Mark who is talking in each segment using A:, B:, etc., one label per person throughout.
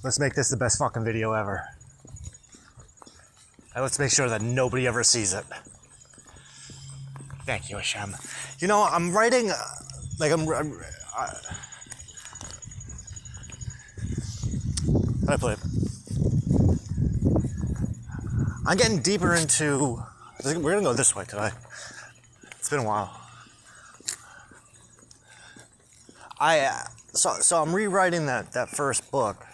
A: Let's make this the best fucking video ever. And let's make sure that nobody ever sees it. Thank you, HaShem. You know, I'm writing, how do I put it? I'm getting deeper into, we're gonna go this way today. It's been a while. So I'm rewriting that first book.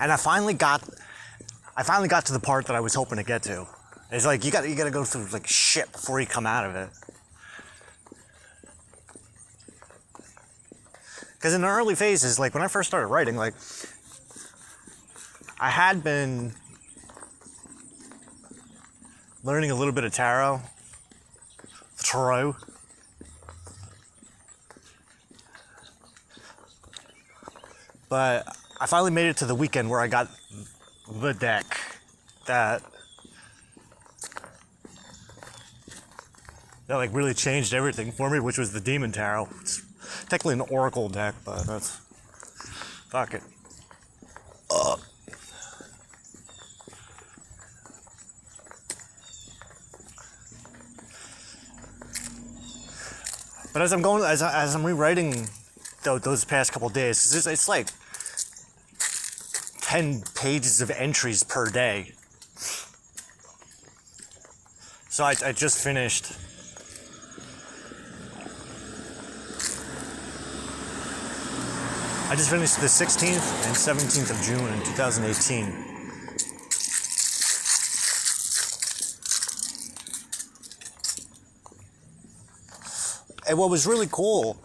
A: And I finally got to the part that I was hoping to get to. It's like you gotta go through like shit before you come out of it. Because in the early phases, like when I first started writing, like I had been learning a little bit of tarot. But I finally made it to the weekend where I got the deck that like really changed everything for me, which was the Demon Tarot. It's technically an Oracle deck, but that's fuck it. But as I'm rewriting those past couple days, 'cause it's like 10 pages of entries per day. So I just finished. The 16th and 17th of June in 2018. And what was really cool,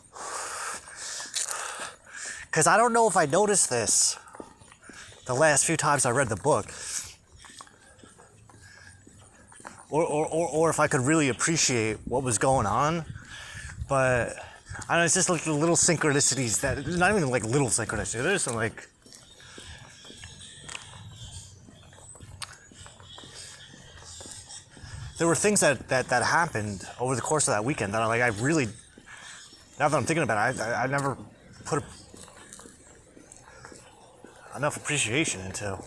A: because I don't know if I noticed this the last few times I read the book, or if I could really appreciate what was going on, but I don't know, it's just like the little synchronicities that, not even like little synchronicities, there's some like, there were things that happened over the course of that weekend that I really, now that I'm thinking about it, I never put enough appreciation into.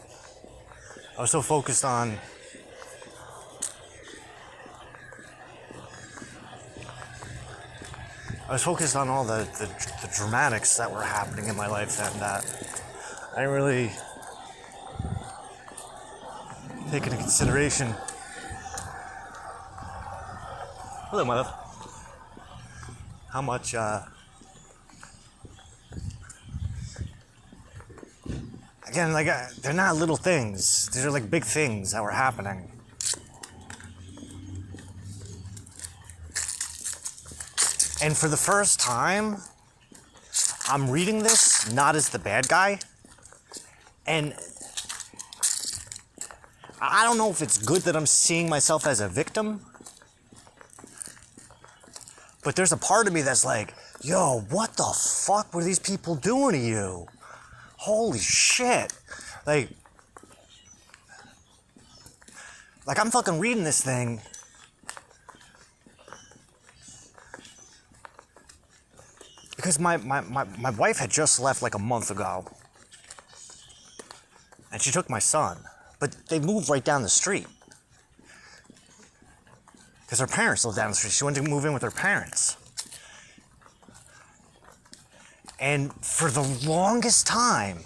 A: I was so focused on all the dramatics that were happening in my life, and I didn't really take into consideration. Hello, my love. How much, again, like, they're not little things. These are like big things that were happening. And for the first time, I'm reading this not as the bad guy. And I don't know if it's good that I'm seeing myself as a victim. But there's a part of me that's like, yo, what the fuck were these people doing to you? Holy shit. Like I'm fucking reading this thing. Because my wife had just left like a month ago. And she took my son. But they moved right down the street. Because her parents live down the street. She went to move in with her parents. And for the longest time,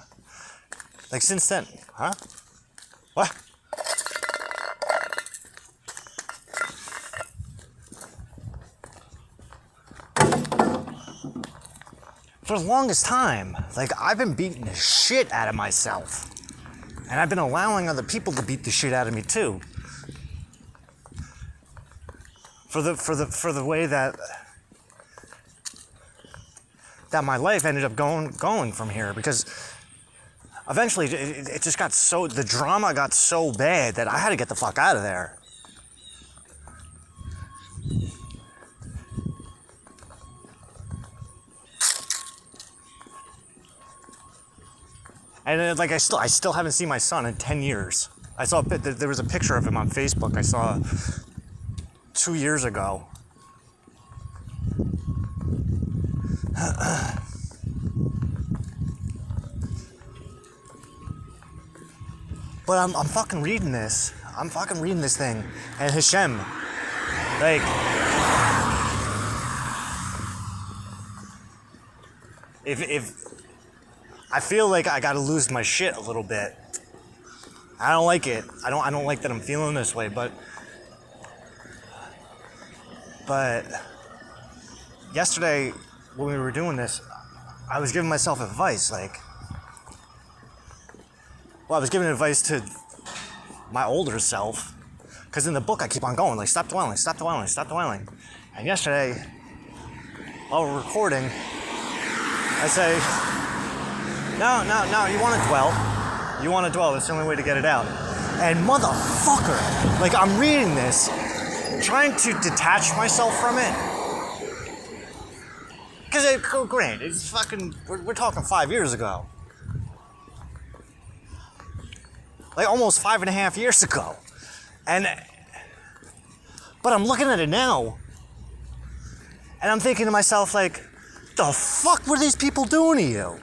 A: like since then, huh? What? For the longest time, like I've been beating the shit out of myself. And I've been allowing other people to beat the shit out of me too. For the way that my life ended up going from here, because eventually it just got so, the drama got so bad that I had to get the fuck out of there. And like I still haven't seen my son in 10 years. I saw there was a picture of him on Facebook I saw 2 years ago. But I'm fucking reading this. I'm fucking reading this thing. And HaShem, like, if I feel like I gotta lose my shit a little bit. I don't like it. I don't like that I'm feeling this way, but yesterday when we were doing this, I was giving myself advice, like, well, I was giving advice to my older self, because in the book I keep on going, like, stop dwelling, stop dwelling, stop dwelling. And yesterday, while we're recording, I say, no, you want to dwell. You want to dwell. That's the only way to get it out. And motherfucker, like, I'm reading this, trying to detach myself from it. Because, granted, it's fucking, we're talking 5 years ago. Like, almost 5.5 years ago. But I'm looking at it now, and I'm thinking to myself, like, the fuck were these people doing to you?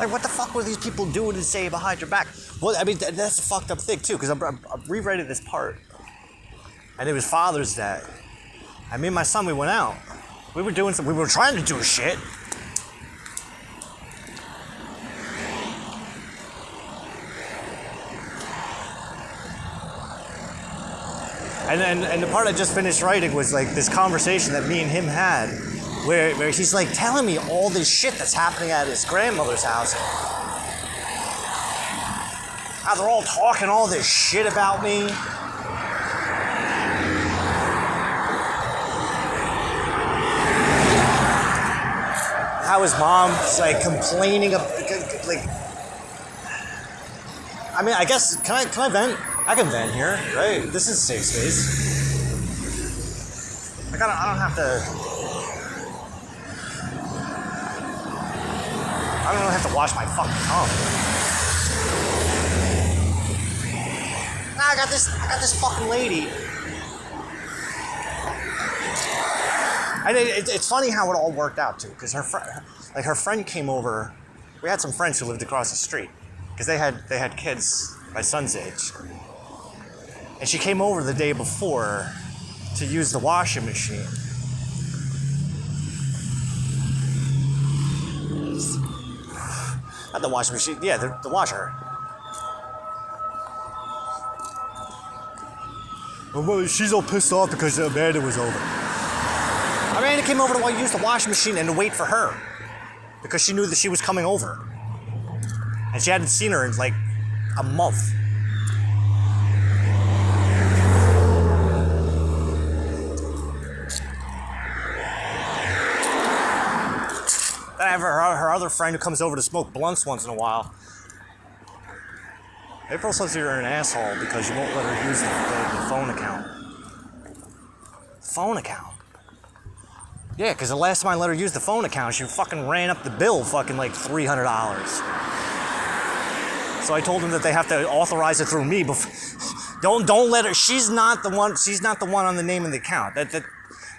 A: Like, what the fuck were these people doing and saying behind your back? Well, I mean, that's a fucked up thing, too, because I'm rewriting this part. And it was Father's Day. And me and my son, we went out. We were trying to do shit. And the part I just finished writing was, like, this conversation that me and him had, where he's, like, telling me all this shit that's happening at his grandmother's house. How they're all talking all this shit about me. How his mom's, like, complaining of, like, I mean, I guess, can I vent? I can vent here, right? This is a safe space. Like, I don't have to wash my fucking tongue. Nah, I got this fucking lady. And it's funny how it all worked out too, because her friend came over. We had some friends who lived across the street, because they had kids my son's age, and she came over the day before to use the washing machine. Not the washing machine, yeah, the washer. Well, she's all pissed off because Amanda was over. Amanda came over to use the washing machine and to wait for her, because she knew that she was coming over. And she hadn't seen her in like a month. Then I have her other friend who comes over to smoke blunts once in a while. April says you're an asshole because you won't let her use the phone account. Phone account? Yeah, because the last time I let her use the phone account, she fucking ran up the bill fucking like $300. So I told them that they have to authorize it through me. Don't let her. She's not the one on the name of the account. That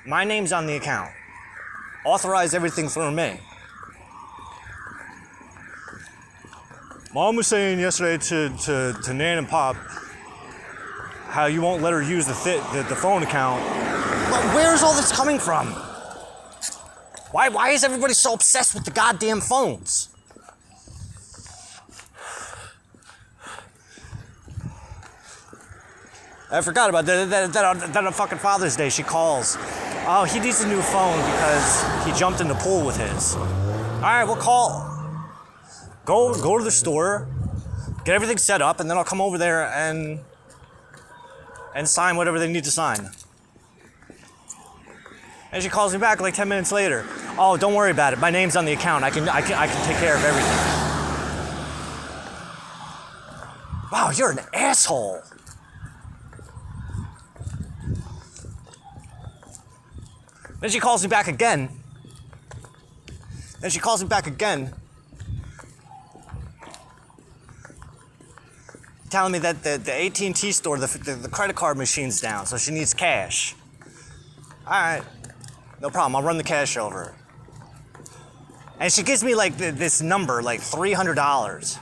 A: my name's on the account. Authorize everything through me. Mom was saying yesterday to Nan and Pop how you won't let her use the phone account. But where's all this coming from? Why is everybody so obsessed with the goddamn phones? I forgot about that on fucking Father's Day. She calls. Oh, he needs a new phone because he jumped in the pool with his. All right, we'll call. Go to the store, get everything set up, and then I'll come over there and sign whatever they need to sign. And she calls me back like 10 minutes later. Oh, don't worry about it. My name's on the account. I can take care of everything. Wow, you're an asshole. Then she calls me back again. telling me that the AT&T store, the credit card machine's down, so she needs cash. All right, no problem. I'll run the cash over. And she gives me like this number, like $300.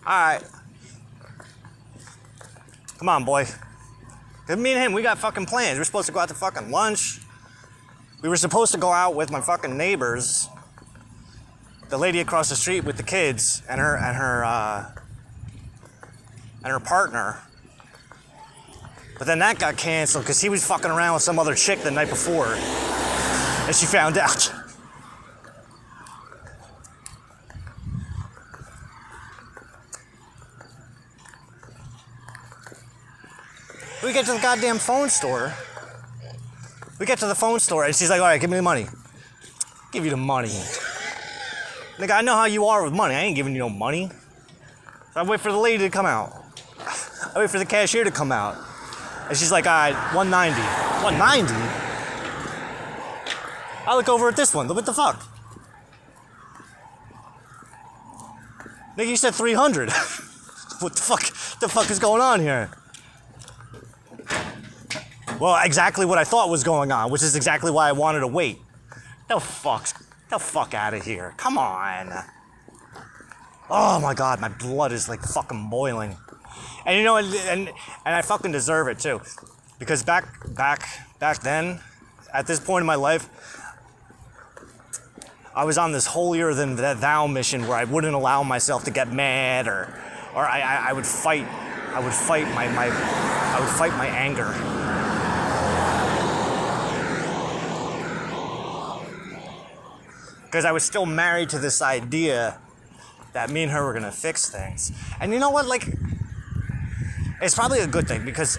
A: All right. Come on, boy. Cause me and him, we got fucking plans. We're supposed to go out to fucking lunch. We were supposed to go out with my fucking neighbors. The lady across the street with the kids and her partner. But then that got canceled because he was fucking around with some other chick the night before. And she found out. We get to the goddamn phone store. We get to the phone store and she's like, all right, give me the money. Give you the money. Nigga, I know how you are with money. I ain't giving you no money. So I wait for the lady to come out. I wait for the cashier to come out. And she's like, all right, $190. $190? I look over at this one. What the fuck? Nigga, you said $300. What the fuck is going on here? Well, exactly what I thought was going on, which is exactly why I wanted to wait. The fuck out of here. Come on. Oh my God, my blood is like fucking boiling. And you know, and I fucking deserve it too. Because back then, at this point in my life, I was on this holier than thou mission where I wouldn't allow myself to get mad or I would fight my anger. Because I was still married to this idea that me and her were gonna fix things. And you know what, like, it's probably a good thing because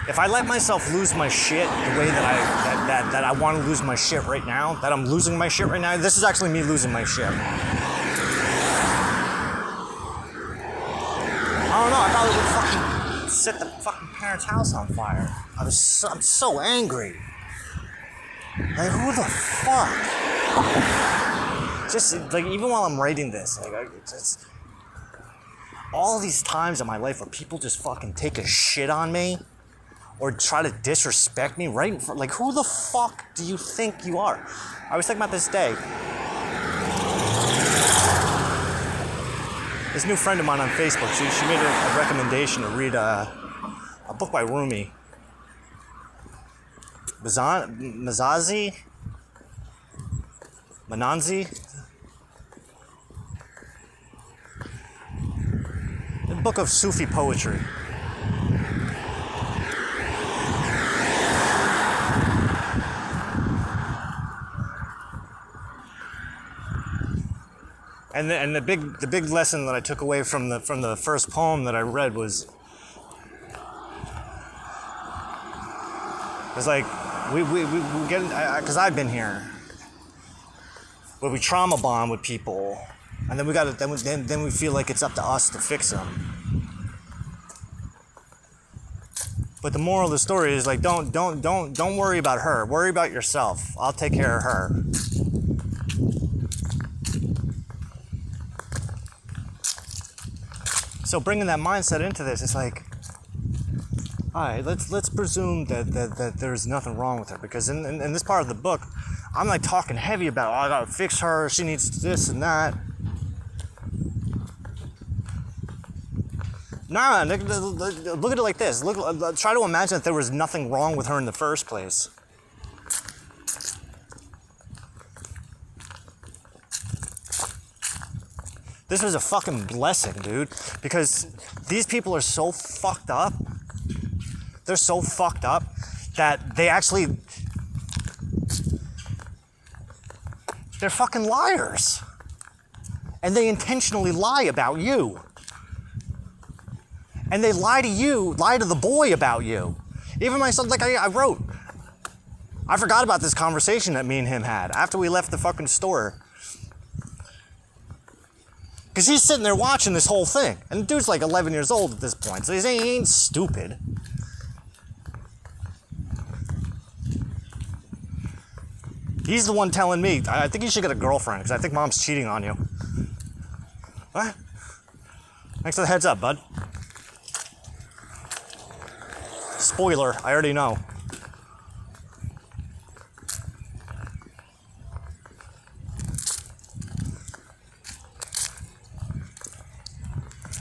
A: if I let myself lose my shit the way that I want to lose my shit right now, that I'm losing my shit right now, this is actually me losing my shit. I don't know, I probably would fucking set the fucking parents' house on fire. I'm so angry. Like, who the fuck? Just, like, even while I'm writing this, like, just all these times in my life where people just fucking take a shit on me or try to disrespect me right in front, like, who the fuck do you think you are? I was thinking about this day. This new friend of mine on Facebook, she made a recommendation to read a book by Rumi. Mananzi? A book of Sufi poetry. And the big lesson that I took away from the first poem that I read was like we get, because I've been here, where we trauma bond with people, and then then we feel like it's up to us to fix them. But the moral of the story is like, don't worry about her. Worry about yourself. I'll take care of her. So bringing that mindset into this, it's like, all right, let's presume that there's nothing wrong with her, because in this part of the book, I'm like talking heavy about, I gotta fix her, she needs this and that. Nah, look at it like this. Try to imagine that there was nothing wrong with her in the first place. This was a fucking blessing, dude, because these people are so fucked up. They're so fucked up that they're fucking liars. And they intentionally lie about you. And they lie to the boy about you. Even myself, like I wrote. I forgot about this conversation that me and him had after we left the fucking store. Because he's sitting there watching this whole thing. And the dude's like 11 years old at this point, so he ain't stupid. He's the one telling me, I think you should get a girlfriend, because I think mom's cheating on you. What? Thanks for the heads up, bud. Spoiler, I already know.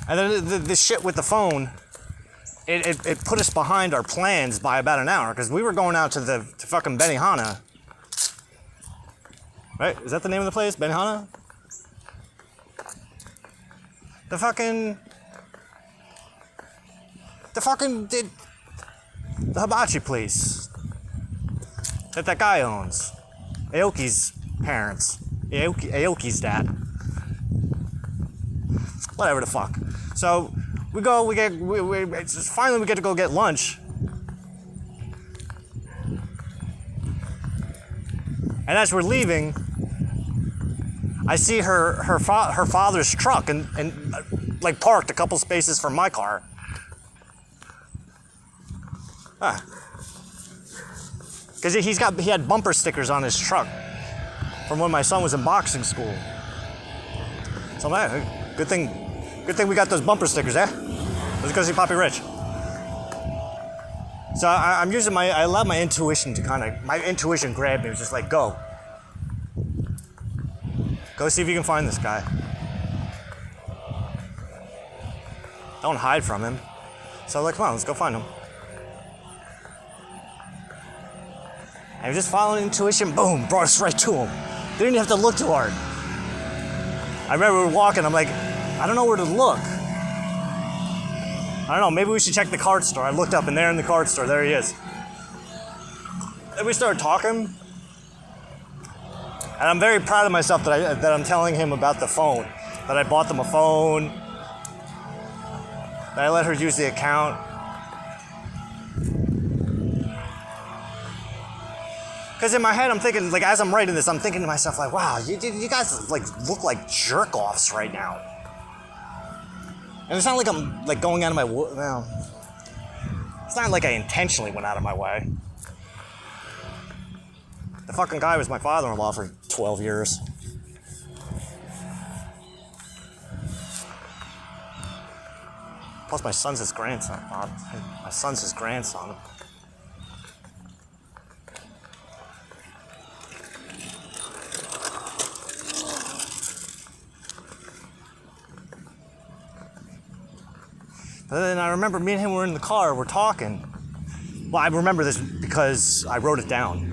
A: And then the shit with the phone, it put us behind our plans by about an hour, because we were going out to fucking Benihana. Right? Is that the name of the place? Benihana? The hibachi place that guy owns. Aoki's parents. Aoki's dad. Whatever the fuck. So we finally we get to go get lunch. And as we're leaving, I see her father's truck and like parked a couple spaces from my car. Because he had bumper stickers on his truck from when my son was in boxing school. So man, good thing we got those bumper stickers, eh? Let's go see Poppy Rich. So I allowed my intuition to my intuition grabbed me. It was just like, go see if you can find this guy. Don't hide from him. So like, come on, let's go find him. And just following intuition, boom, brought us right to him. Didn't even have to look too hard. I remember we were walking, I'm like, I don't know where to look. I don't know, maybe we should check the card store. I looked up and there in the card store, there he is. Then we started talking. And I'm very proud of myself that I'm telling him about the phone. That I bought them a phone. That I let her use the account. Because in my head, I'm thinking, like, as I'm writing this, I'm thinking to myself, like, wow, you guys, like, look like jerk-offs right now. And it's not like I'm, like, going out of my way. Well, it's not like I intentionally went out of my way. The fucking guy was my father-in-law for 12 years. Plus, my son's his grandson. My son's his grandson. But then I remember me and him were in the car, we're talking. Well, I remember this because I wrote it down.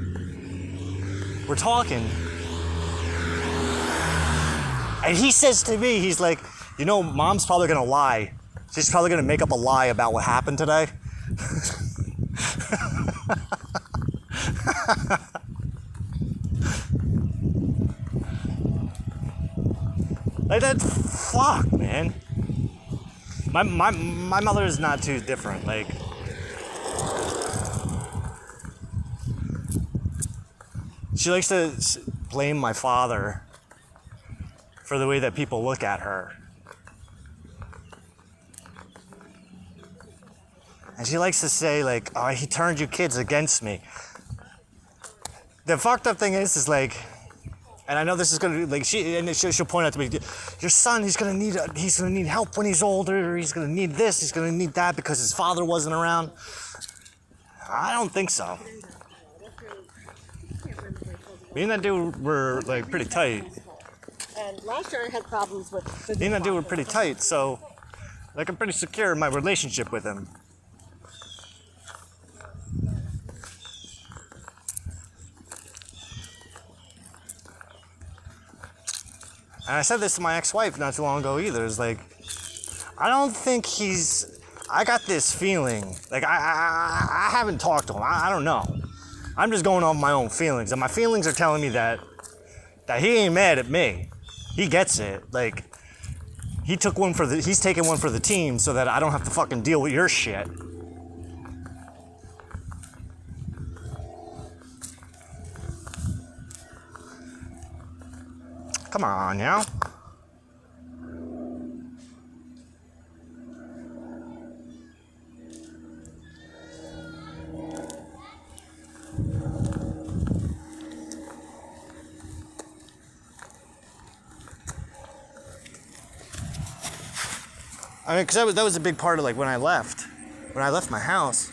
A: We're talking. And he says to me, he's like, you know, Mom's probably gonna lie. She's probably gonna make up a lie about what happened today. Like that, fuck, man. My mother is not too different. Like, she likes to blame my father for the way that people look at her. And she likes to say, like, oh, he turned you kids against me. The fucked up thing is like, and I know this is gonna like she'll point out to me, your son, he's gonna need help when he's older. He's gonna need this. He's gonna need that because his father wasn't around. I don't think so. Me and that dude were like pretty tight.
B: And last year I had problems with.
A: Me and that dude were pretty tight, so like I'm pretty secure in my relationship with him. And I said this to my ex-wife not too long ago either. It's like, I don't think I got this feeling. Like, I haven't talked to him. I don't know. I'm just going off my own feelings. And my feelings are telling me that he ain't mad at me. He gets it. Like, he's taking one for the team so that I don't have to fucking deal with your shit. Come on, now. I mean, because that was a big part of like when I left my house.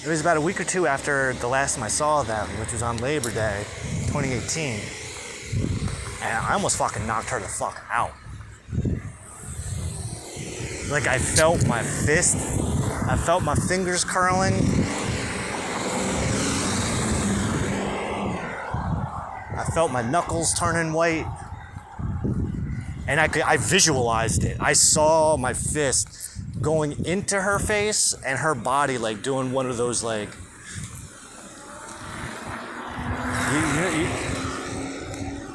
A: It was about a week or two after the last time I saw them, which was on Labor Day, 2018. And I almost fucking knocked her the fuck out. Like, I felt my fist. I felt my fingers curling. I felt my knuckles turning white. And I visualized it. I saw my fist going into her face and her body like doing one of those like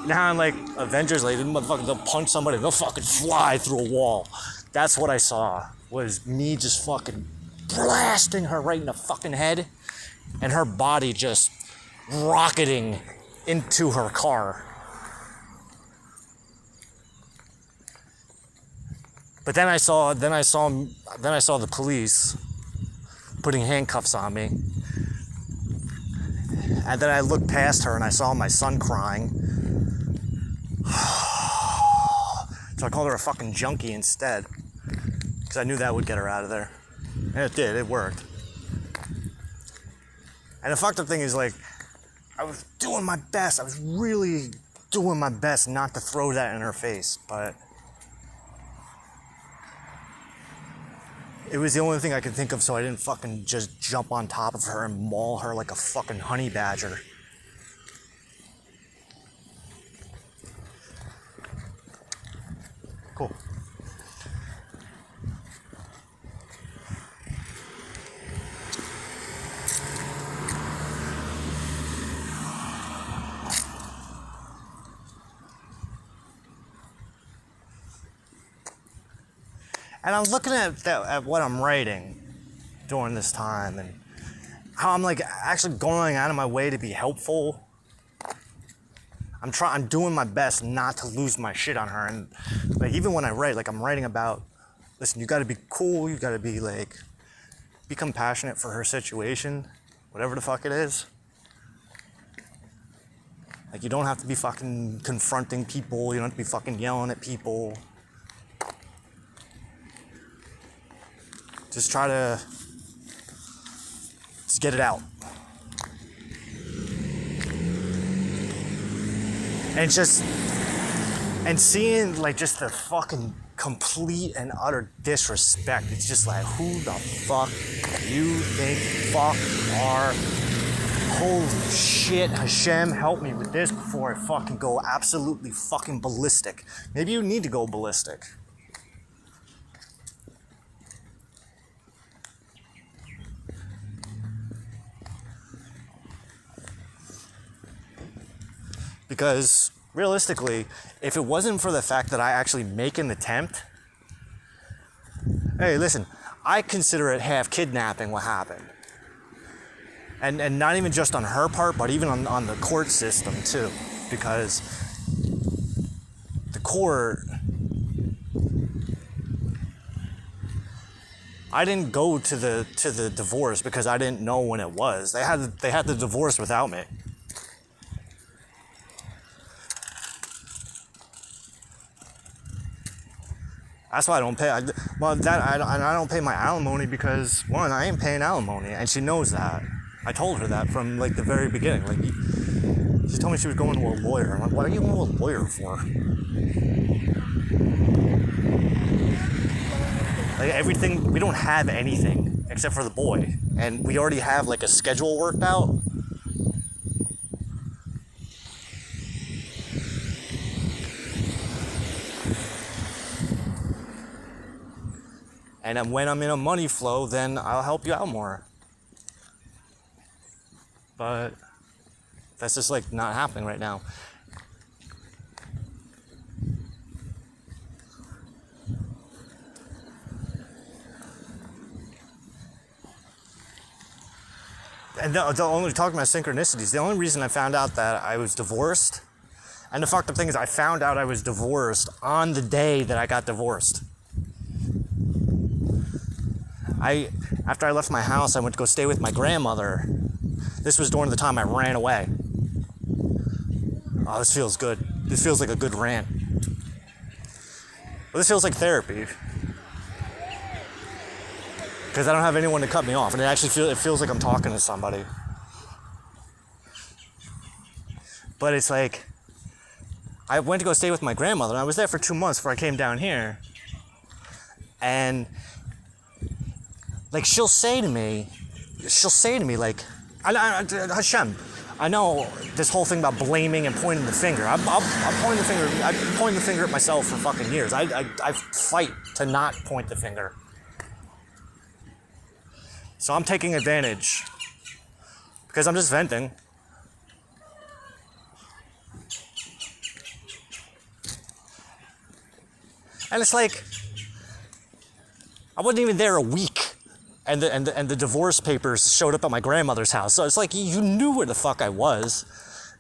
A: now in like Avengers, like motherfuckers, they'll punch somebody, they'll fucking fly through a wall. That's what I saw, was me just fucking blasting her right in the fucking head and her body just rocketing into her car. But then I saw the police putting handcuffs on me. And then I looked past her and I saw my son crying. So I called her a fucking junkie instead. Because I knew that would get her out of there. And it did, it worked. And the fucked up thing is, like, I was doing my best. I was really doing my best not to throw that in her face. But it was the only thing I could think of, so I didn't fucking just jump on top of her and maul her like a fucking honey badger. Cool. And I'm looking at what I'm writing during this time and how I'm like actually going out of my way to be helpful. I'm doing my best not to lose my shit on her. And like even when I write, like I'm writing about, listen, you gotta be cool, you gotta be like, be compassionate for her situation, whatever the fuck it is. Like you don't have to be fucking confronting people, you don't have to be fucking yelling at people. Just try to just get it out. And seeing like just the fucking complete and utter disrespect. It's just like, who the fuck do you think fuck are? Holy shit, HaShem, help me with this before I fucking go absolutely fucking ballistic. Maybe you need to go ballistic. Because realistically, if it wasn't for the fact that I actually make an attempt, hey, listen, I consider it half kidnapping what happened. And not even just on her part, but even on the court system too. Because the court, I didn't go to the divorce because I didn't know when it was. They had the divorce without me. That's why I don't pay. I don't pay my alimony because, one, I ain't paying alimony, and she knows that. I told her that from like the very beginning. Like, she told me she was going to a lawyer. I'm like, what are you going to a lawyer for? Like everything, we don't have anything except for the boy, and we already have like a schedule worked out. And then when I'm in a money flow, then I'll help you out more. But that's just like not happening right now. And the only talking about synchronicities, the only reason I found out that I was divorced, and the fucked up thing is I found out I was divorced on the day that I got divorced. After I left my house, I went to go stay with my grandmother. This was during the time I ran away. Oh, this feels good. This feels like a good rant. But this feels like therapy. Because I don't have anyone to cut me off, and it feels like I'm talking to somebody. But it's like, I went to go stay with my grandmother, and I was there for 2 months before I came down here. And like she'll say to me, like, HaShem, I know this whole thing about blaming and pointing the finger. I'm pointing the finger at myself for fucking years. I fight to not point the finger. So I'm taking advantage because I'm just venting. And it's like, I wasn't even there a week, and the divorce papers showed up at my grandmother's house. So it's like, you knew where the fuck I was.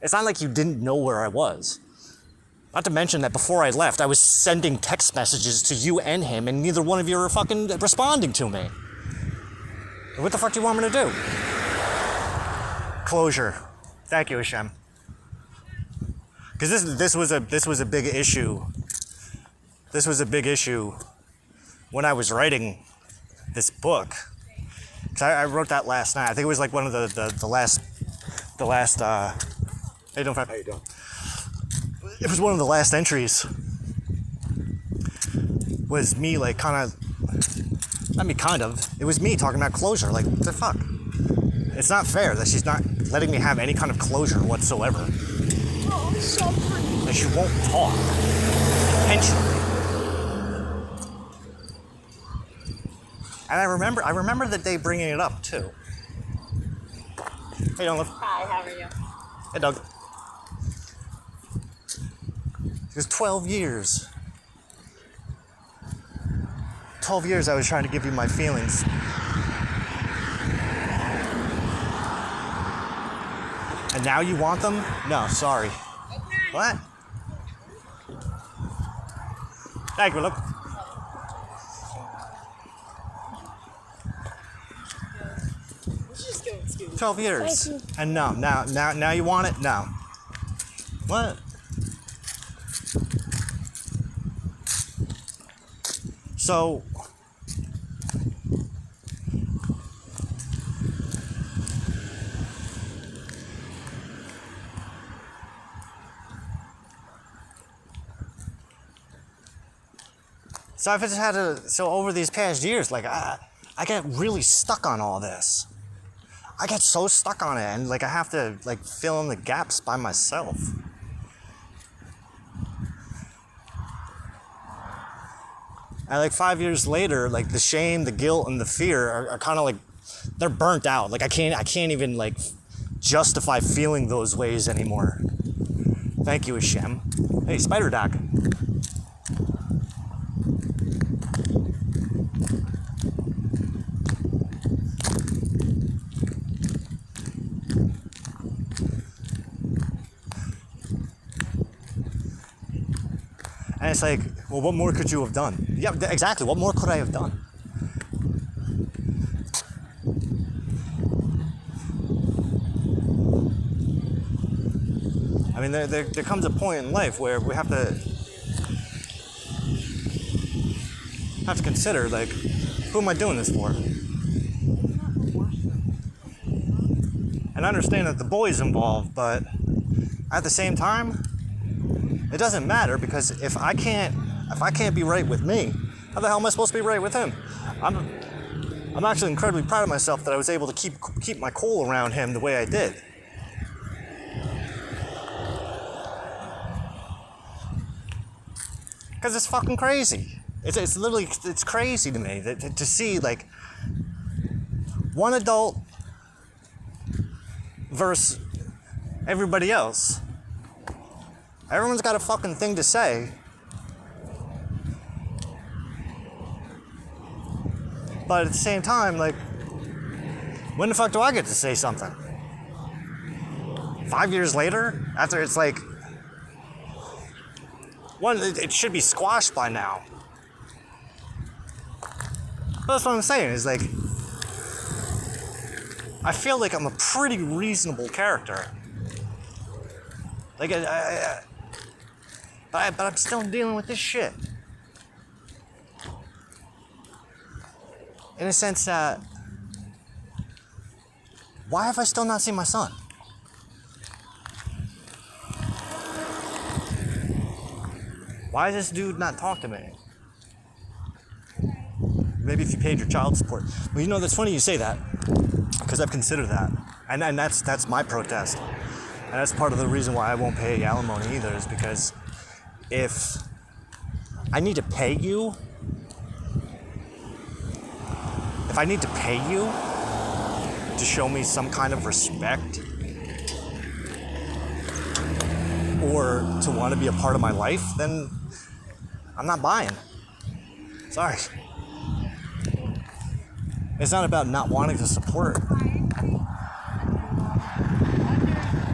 A: It's not like you didn't know where I was. Not to mention that before I left, I was sending text messages to you and him, and neither one of you were fucking responding to me. What the fuck do you want me to do? Closure. Thank you, HaShem. Because this was a big issue. This was a big issue when I was writing this book. Cause I wrote that last night. I think it was like one of the last. Hey, don't. How you doing? It was one of the last entries. Was me like kind of. I mean, kind of. It was me talking about closure. Like, what the fuck? It's not fair that she's not letting me have any kind of closure whatsoever.
B: Oh, it's so pretty.
A: That she won't talk intentionally. And I remember the day bringing it up too. Hey, Olive.
B: Hi, how are you?
A: Hey, Doug. It was 12 years. 12 years I was trying to give you my feelings. And now you want them? No, sorry. What? Thank you, look.
B: Let's just go and scoot.
A: 12 years.
B: Thank you.
A: And no, now you want it? No. What? So I've just had so over these past years, like I get really stuck on all this. I get so stuck on it, and like I have to like fill in the gaps by myself. And like 5 years later, like the shame, the guilt, and the fear are kind of like, they're burnt out. Like I can't even like justify feeling those ways anymore. Thank you, HaShem. Hey, Spider Doc. And it's like, well, what more could you have done? Yeah, exactly. What more could I have done? I mean, there comes a point in life where we have to consider, like, who am I doing this for? And I understand that the boy's involved, but at the same time, it doesn't matter, because if I can't be right with me, how the hell am I supposed to be right with him? I'm actually incredibly proud of myself that I was able to keep my cool around him the way I did. Because it's fucking crazy. It's literally, it's crazy to me to see like one adult versus everybody else. Everyone's got a fucking thing to say. But at the same time, like, when the fuck do I get to say something? 5 years later? After it's like, one, it should be squashed by now. But that's what I'm saying, is like, I feel like I'm a pretty reasonable character. Like, but I'm still dealing with this shit. in a sense that, why have I still not seen my son? Why does this dude not talk to me? Maybe if you paid your child support. Well, you know, that's funny you say that, because I've considered that. And that's my protest. And that's part of the reason why I won't pay alimony either, is because if I need to pay you, if I need to pay you to show me some kind of respect or to want to be a part of my life, then I'm not buying. Sorry. It's not about not wanting to support,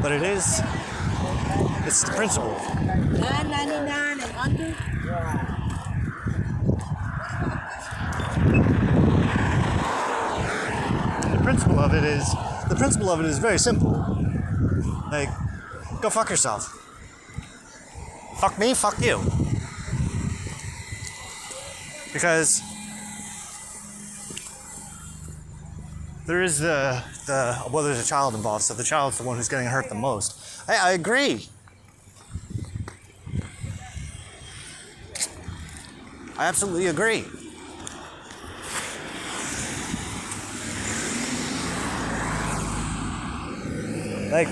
A: but it's the principle.
B: $9.99 and under.
A: The principle of it is very simple. Like, go fuck yourself. Fuck me, fuck you. Because there is well, there's a child involved, so the child's the one who's getting hurt the most. I agree. I absolutely agree. Like,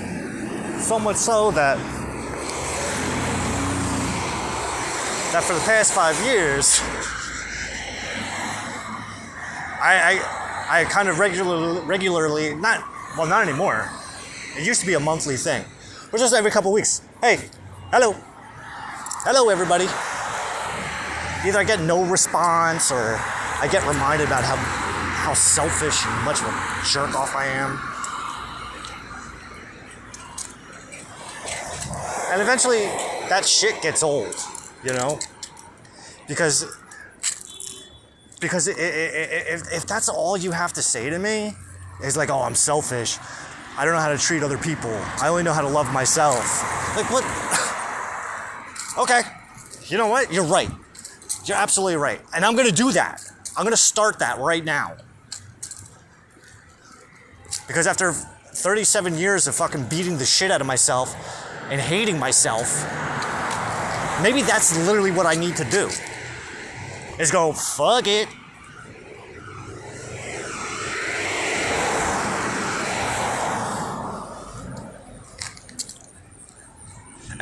A: so much so that for the past 5 years, I kind of regularly, not anymore. It used to be a monthly thing. But just every couple weeks. Hey, hello everybody. Either I get no response or I get reminded about how selfish and much of a jerk off I am. And eventually that shit gets old, you know? Because if that's all you have to say to me, is like, oh, I'm selfish. I don't know how to treat other people. I only know how to love myself. Like, what? Okay. You know what? You're right. You're absolutely right. And I'm going to do that. I'm going to start that right now. Because after 37 years of fucking beating the shit out of myself and hating myself, maybe that's literally what I need to do. Is go, fuck it.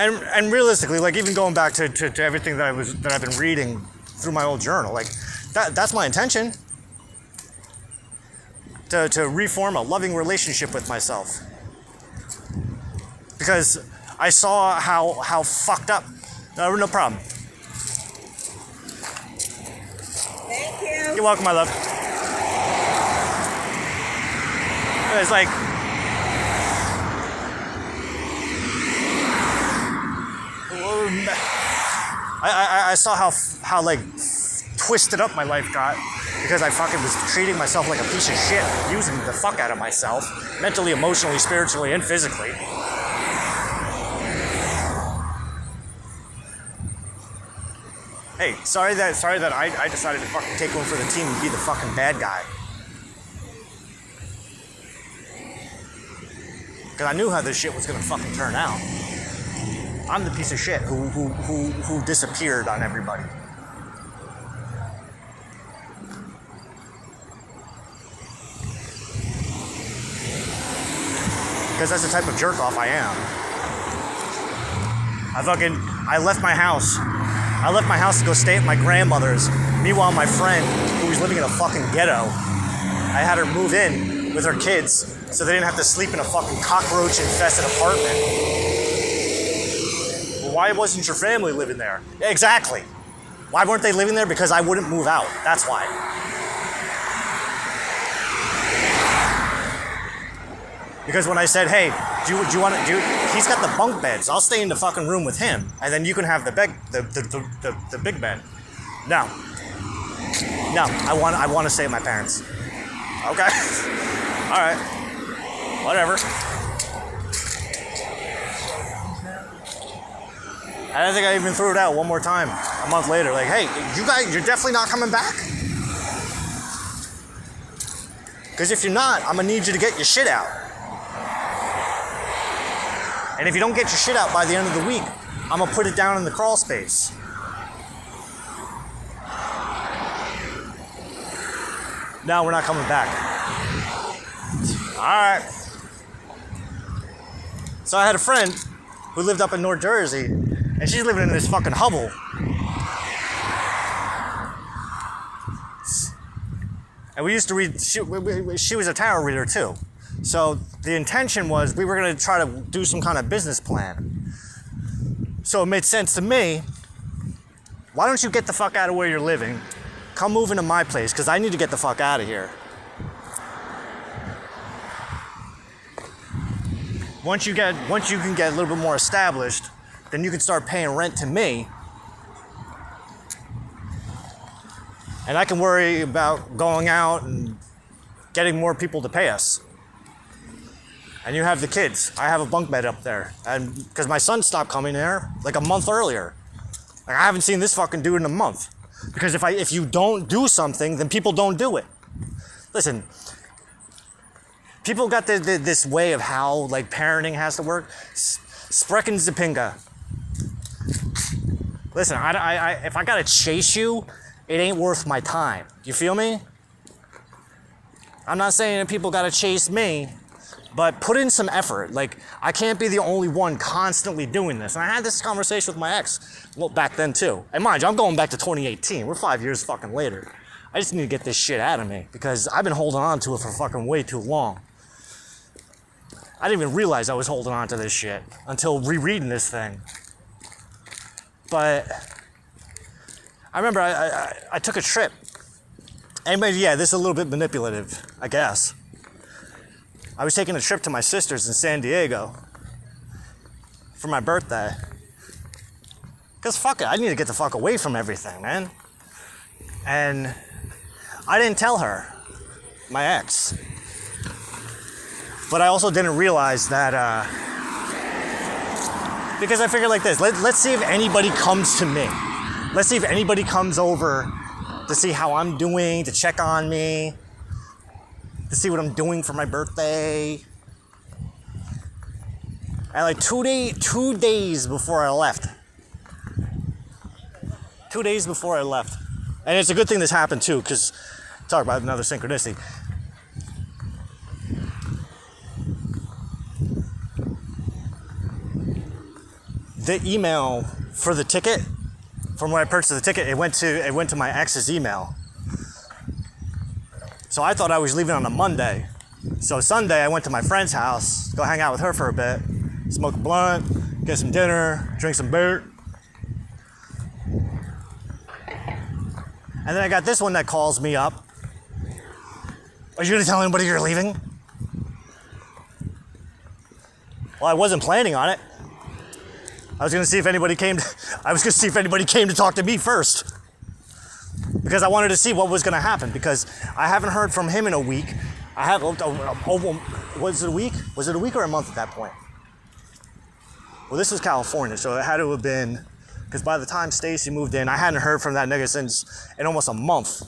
A: And realistically, like, even going back to everything that I've been reading through my old journal, like, that's my intention. To reform a loving relationship with myself. Because I saw how fucked up. No problem.
B: Thank you.
A: You're welcome, my love. It's like, I saw how like twisted up my life got because I fucking was treating myself like a piece of shit, using the fuck out of myself, mentally, emotionally, spiritually, and physically. Hey, sorry that I decided to fucking take one for the team and be the fucking bad guy. Because I knew how this shit was gonna fucking turn out. I'm the piece of shit who disappeared on everybody. Because that's the type of jerk off I am. I left my house. I left my house to go stay at my grandmother's. Meanwhile, my friend, who was living in a fucking ghetto, I had her move in with her kids so they didn't have to sleep in a fucking cockroach-infested apartment. Well, why wasn't your family living there? Exactly. Why weren't they living there? Because I wouldn't move out. That's why. Because when I said, hey, do you want to do? He's got the bunk beds. I'll stay in the fucking room with him, and then you can have the big bed. No. I want to stay with my parents. Okay. All right. Whatever. And I think I even threw it out one more time a month later. Like, hey, you guys, you're definitely not coming back? Because if you're not, I'm gonna need you to get your shit out. And if you don't get your shit out by the end of the week, I'm gonna put it down in the crawl space. No, we're not coming back. All right. So I had a friend who lived up in North Jersey, and she's living in this fucking hovel. And we used to read, she was a tarot reader too. So the intention was we were going to try to do some kind of business plan. So it made sense to me, why don't you get the fuck out of where you're living, come move into my place, because I need to get the fuck out of here. Once you can get a little bit more established, then you can start paying rent to me. And I can worry about going out and getting more people to pay us. And you have the kids. I have a bunk bed up there. And because my son stopped coming there like a month earlier. Like, I haven't seen this fucking dude in a month. Because if you don't do something, then people don't do it. Listen, people got this way of how like parenting has to work. Sprechen Zipinga. Listen, if I gotta chase you, it ain't worth my time. You feel me? I'm not saying that people gotta chase me, but put in some effort. Like, I can't be the only one constantly doing this. And I had this conversation with my ex, well, back then too. And mind you, I'm going back to 2018. We're 5 years fucking later. I just need to get this shit out of me because I've been holding on to it for fucking way too long. I didn't even realize I was holding on to this shit until rereading this thing. But I remember I took a trip. And yeah, this is a little bit manipulative, I guess. I was taking a trip to my sister's in San Diego for my birthday. Because fuck it, I need to get the fuck away from everything, man. And I didn't tell her, my ex. But I also didn't realize that, because I figured like this, let's see if anybody comes to me. Let's see if anybody comes over to see how I'm doing, to check on me, to see what I'm doing for my birthday. And like 2 days before I left. 2 days before I left. And it's a good thing this happened too, because talk about another synchronicity. The email for the ticket, from when I purchased the ticket, it went to my ex's email. So I thought I was leaving on a Monday. So Sunday I went to my friend's house, go hang out with her for a bit, smoke a blunt, get some dinner, drink some beer. And then I got this one that calls me up. Are you gonna tell anybody you're leaving? Well, I wasn't planning on it. I was gonna see if anybody came to talk to me first. Because I wanted to see what was gonna happen, because I haven't heard from him in a week. Was it a week? Was it a week or a month at that point? Well, this was California, so it had to have been, because by the time Stacy moved in, I hadn't heard from that nigga since in almost a month.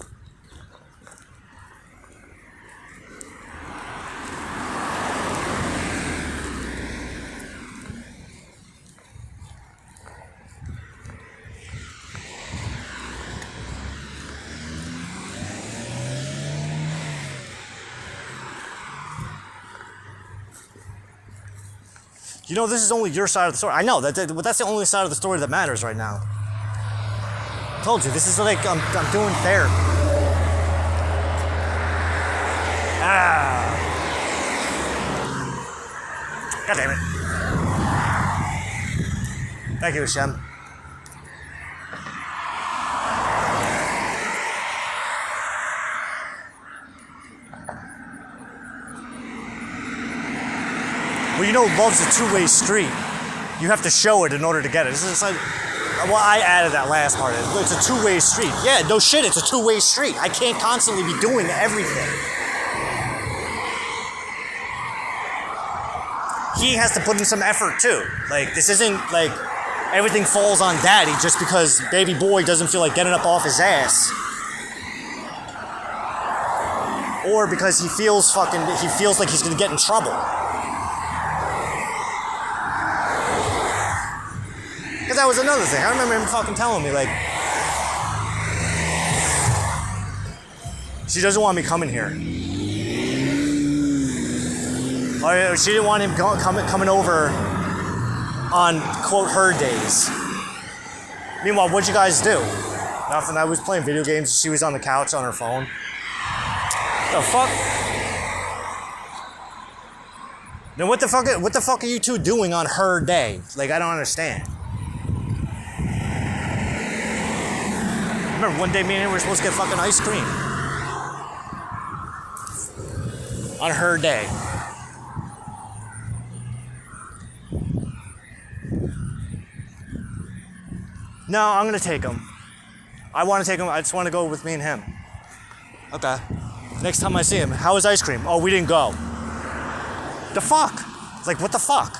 A: You know, this is only your side of the story. I know, but that's the only side of the story that matters right now. I told you, this is like I'm doing therapy. God damn it. Thank you, HaShem. Well, you know, love's a two-way street. You have to show it in order to get it. It's like, well, I added that last part. It's a two-way street. Yeah, no shit, it's a two-way street. I can't constantly be doing everything. He has to put in some effort too. Like, this isn't like everything falls on daddy just because baby boy doesn't feel like getting up off his ass. or because he feels like he's gonna get in trouble. Because that was another thing. I remember him fucking telling me, like, she doesn't want me coming here. Or she didn't want him coming over on, quote, her days. Meanwhile, what'd you guys do? Nothing. I was playing video games. She was on the couch on her phone. The fuck? Then what the fuck are you two doing on her day? Like, I don't understand. Remember one day me and him were supposed to get fucking ice cream. On her day. No, I'm gonna take him. I want to take him. I just want to go with me and him. Okay. Next time I see him, how was ice cream? Oh, we didn't go. The fuck? Like, what the fuck?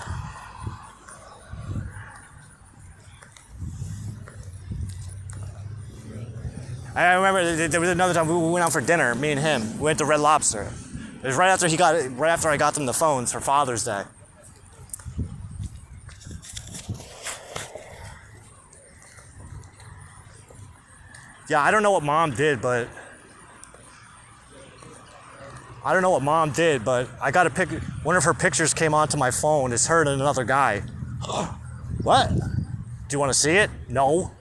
A: I remember there was another time we went out for dinner, me and him. We went to Red Lobster. It was right after I got them the phones for Father's Day. Yeah, I don't know what mom did, but I got a one of her pictures came onto my phone. It's her and another guy. What? Do you want to see it? No.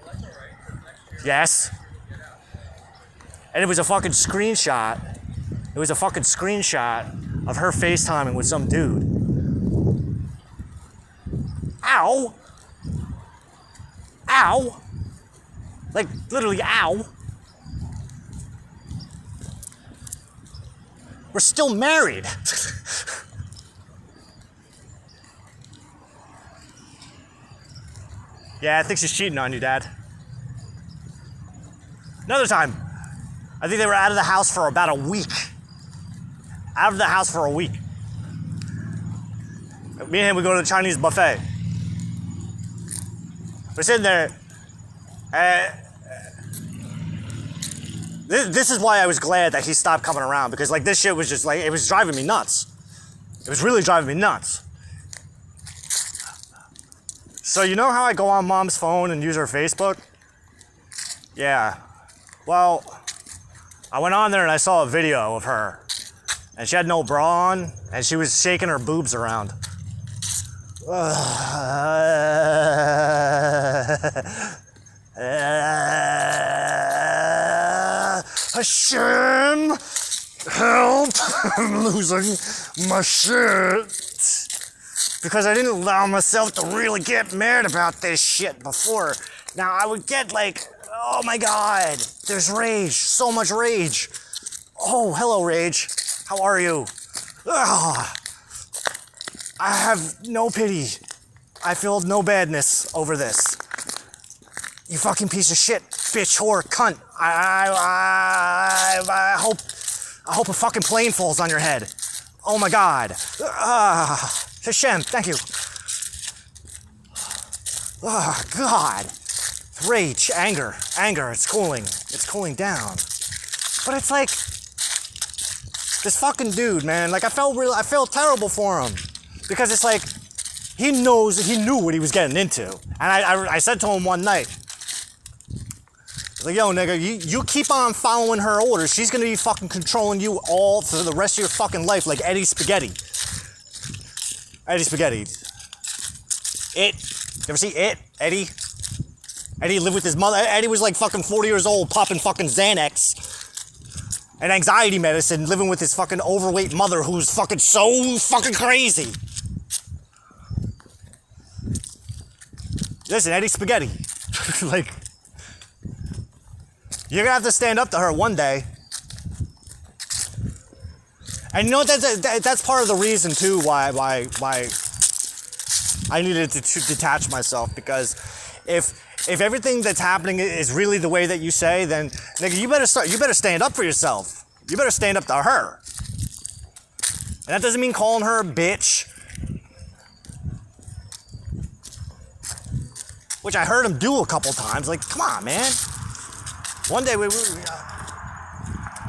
A: Yes. And it was a fucking screenshot. It was a fucking screenshot of her FaceTiming with some dude. Ow. Ow. Like, literally, ow. We're still married. Yeah, I think she's cheating on you, Dad. Another time, I think they were out of the house for about a week. Out of the house for a week. Me and him, we go to the Chinese buffet. We're sitting there. This is why I was glad that he stopped coming around, because like this shit was just like, it was driving me nuts. It was really driving me nuts. So you know how I go on mom's phone and use her Facebook? Yeah. Well, I went on there and I saw a video of her. And she had no bra on, and she was shaking her boobs around. HaShem, help! I'm losing my shit. Because I didn't allow myself to really get mad about this shit before. Now I would get like, oh my god, there's rage, so much rage. Oh, hello rage, how are you? Ugh. I have no pity. I feel no badness over this. You fucking piece of shit, bitch, whore, cunt. I hope a fucking plane falls on your head. Oh my god. HaShem, thank you. Oh god. Rage, anger, it's cooling down. But it's like, this fucking dude, man, like I felt terrible for him. Because it's like, he knew what he was getting into. And I said to him one night, like, yo, nigga, you keep on following her orders, she's gonna be fucking controlling you all for the rest of your fucking life like Eddie Spaghetti. Eddie Spaghetti. It. You ever see It? Eddie? Eddie lived with his mother. Eddie was like fucking 40 years old, popping fucking Xanax and anxiety medicine, living with his fucking overweight mother who's fucking so fucking crazy. Listen, Eddie Spaghetti. Like, you're gonna have to stand up to her one day. And you know, that's part of the reason too why I needed to detach myself, because if everything that's happening is really the way that you say, then nigga, you better stand up for yourself. You better stand up to her. And that doesn't mean calling her a bitch, which I heard him do a couple times. Like, come on, man. One day it was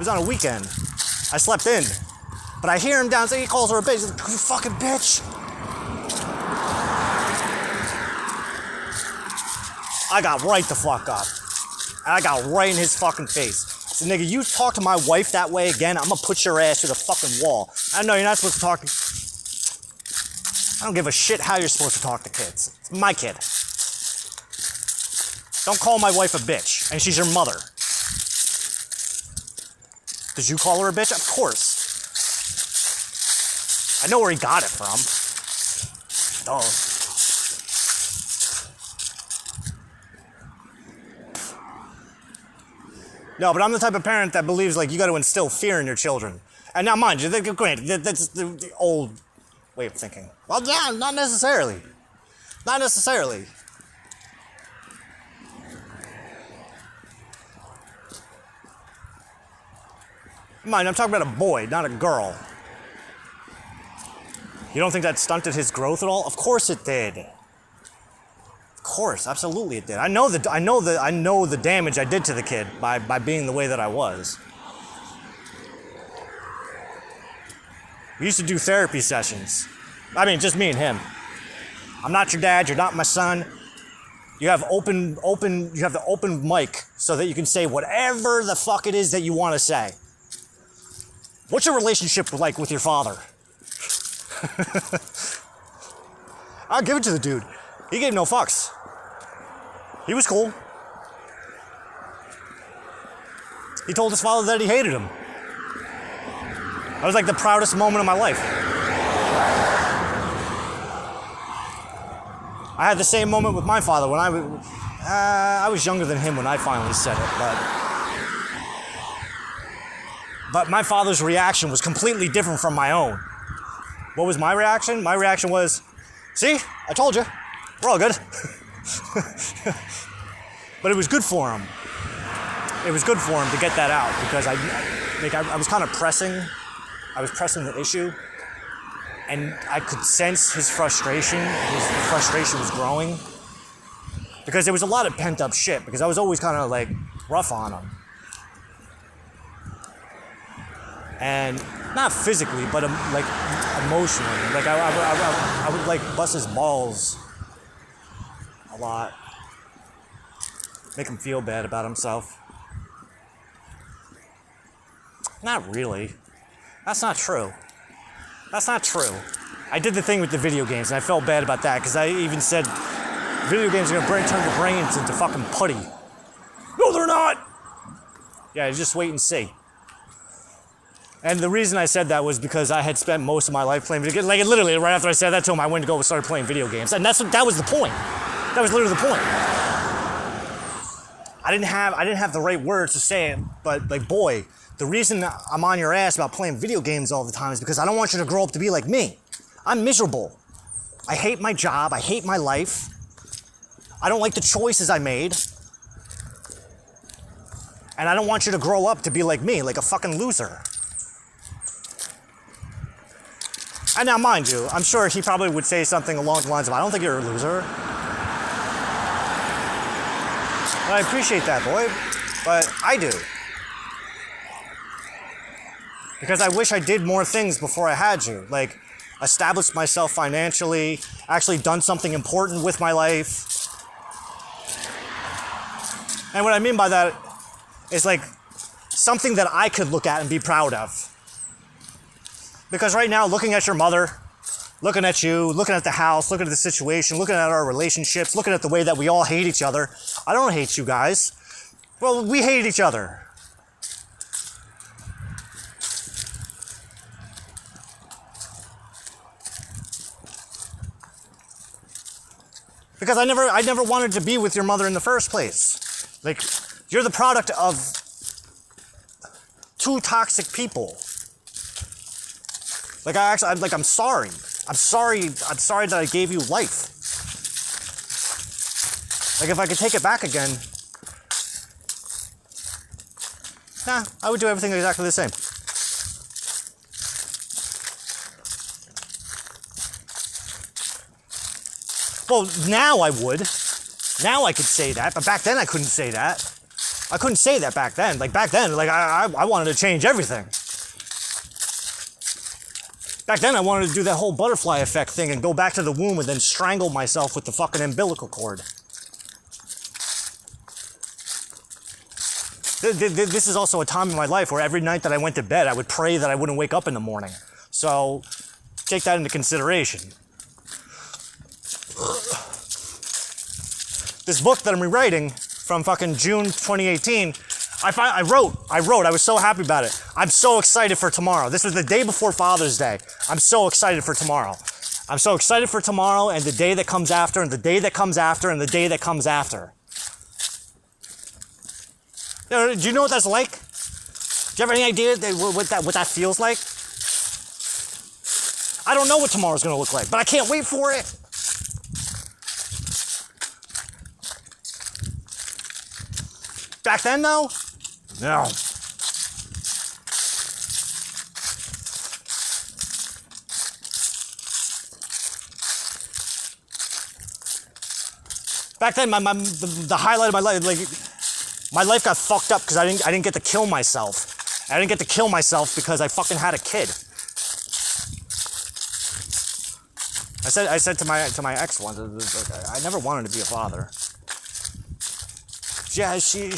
A: on a weekend. I slept in. But I hear him downstairs. He calls her a bitch. He's like, you fucking bitch. I got right the fuck up. And I got right in his fucking face. So, nigga, you talk to my wife that way again, I'm gonna put your ass to the fucking wall. I know you're not supposed to talk. I don't give a shit how you're supposed to talk to kids. It's my kid. Don't call my wife a bitch, and she's your mother. Did you call her a bitch? Of course. I know where he got it from. Duh. No, but I'm the type of parent that believes like you got to instill fear in your children. And now, mind you, granted, that's the old way of thinking. Well, yeah, not necessarily. Not necessarily. Mind, I'm talking about a boy, not a girl. You don't think that stunted his growth at all? Of course it did. Of course, absolutely it did. I know the damage I did to the kid by being the way that I was. We used to do therapy sessions. I mean, just me and him. I'm not your dad, you're not my son. You have you have the open mic so that you can say whatever the fuck it is that you want to say. What's your relationship like with your father? I'll give it to the dude. He gave no fucks. He was cool. He told his father that he hated him. That was like the proudest moment of my life. I had the same moment with my father when I was younger than him when I finally said it, but my father's reaction was completely different from my own. What was my reaction? My reaction was, see, I told you, we're all good. But it was good for him. It was good for him to get that out because I was kind of pressing. I was pressing the issue, and I could sense his frustration. His frustration was growing because there was a lot of pent up shit because I was always kind of like rough on him. And not physically, but like emotionally. Like I would like bust his balls a lot, make him feel bad about himself. Not really. That's not true. That's not true. I did the thing with the video games, and I felt bad about that because I even said video games are gonna turn your brains into fucking putty. No, they're not. Yeah, just wait and see. And the reason I said that was because I had spent most of my life playing video games. Like literally, right after I said that to him, I went to go and started playing video games, and that was the point. That was literally the point. I didn't have the right words to say it, but like, boy, the reason I'm on your ass about playing video games all the time is because I don't want you to grow up to be like me. I'm miserable. I hate my job. I hate my life. I don't like the choices I made. And I don't want you to grow up to be like me, like a fucking loser. And now, mind you, I'm sure he probably would say something along the lines of, I don't think you're a loser. But I appreciate that, boy. But I do. Because I wish I did more things before I had you. Like, established myself financially, actually done something important with my life. And what I mean by that is like something that I could look at and be proud of. Because right now, looking at your mother, looking at you, looking at the house, looking at the situation, looking at our relationships, looking at the way that we all hate each other. I don't hate you guys. Well, we hate each other. Because I never wanted to be with your mother in the first place. Like, you're the product of two toxic people. Like, I'm sorry. I'm sorry that I gave you life. Like, if I could take it back again, I would do everything exactly the same. Well, now I would. Now I could say that, but back then I couldn't say that. I couldn't say that back then. Like, back then, like, I wanted to change everything. Back then, I wanted to do that whole butterfly effect thing and go back to the womb and then strangle myself with the fucking umbilical cord. This is also a time in my life where every night that I went to bed, I would pray that I wouldn't wake up in the morning. So, take that into consideration. This book that I'm rewriting from fucking June 2018, I wrote. I was so happy about it. I'm so excited for tomorrow. This was the day before Father's Day. I'm so excited for tomorrow. I'm so excited for tomorrow and the day that comes after and the day that comes after and the day that comes after. Do you know what that's like? Do you have any idea what that feels like? I don't know what tomorrow's gonna look like, but I can't wait for it. Back then, though, no. Back then, the highlight of my life, like, my life got fucked up because I didn't get to kill myself. I didn't get to kill myself because I fucking had a kid. I said to my ex once, I never wanted to be a father. Yeah, she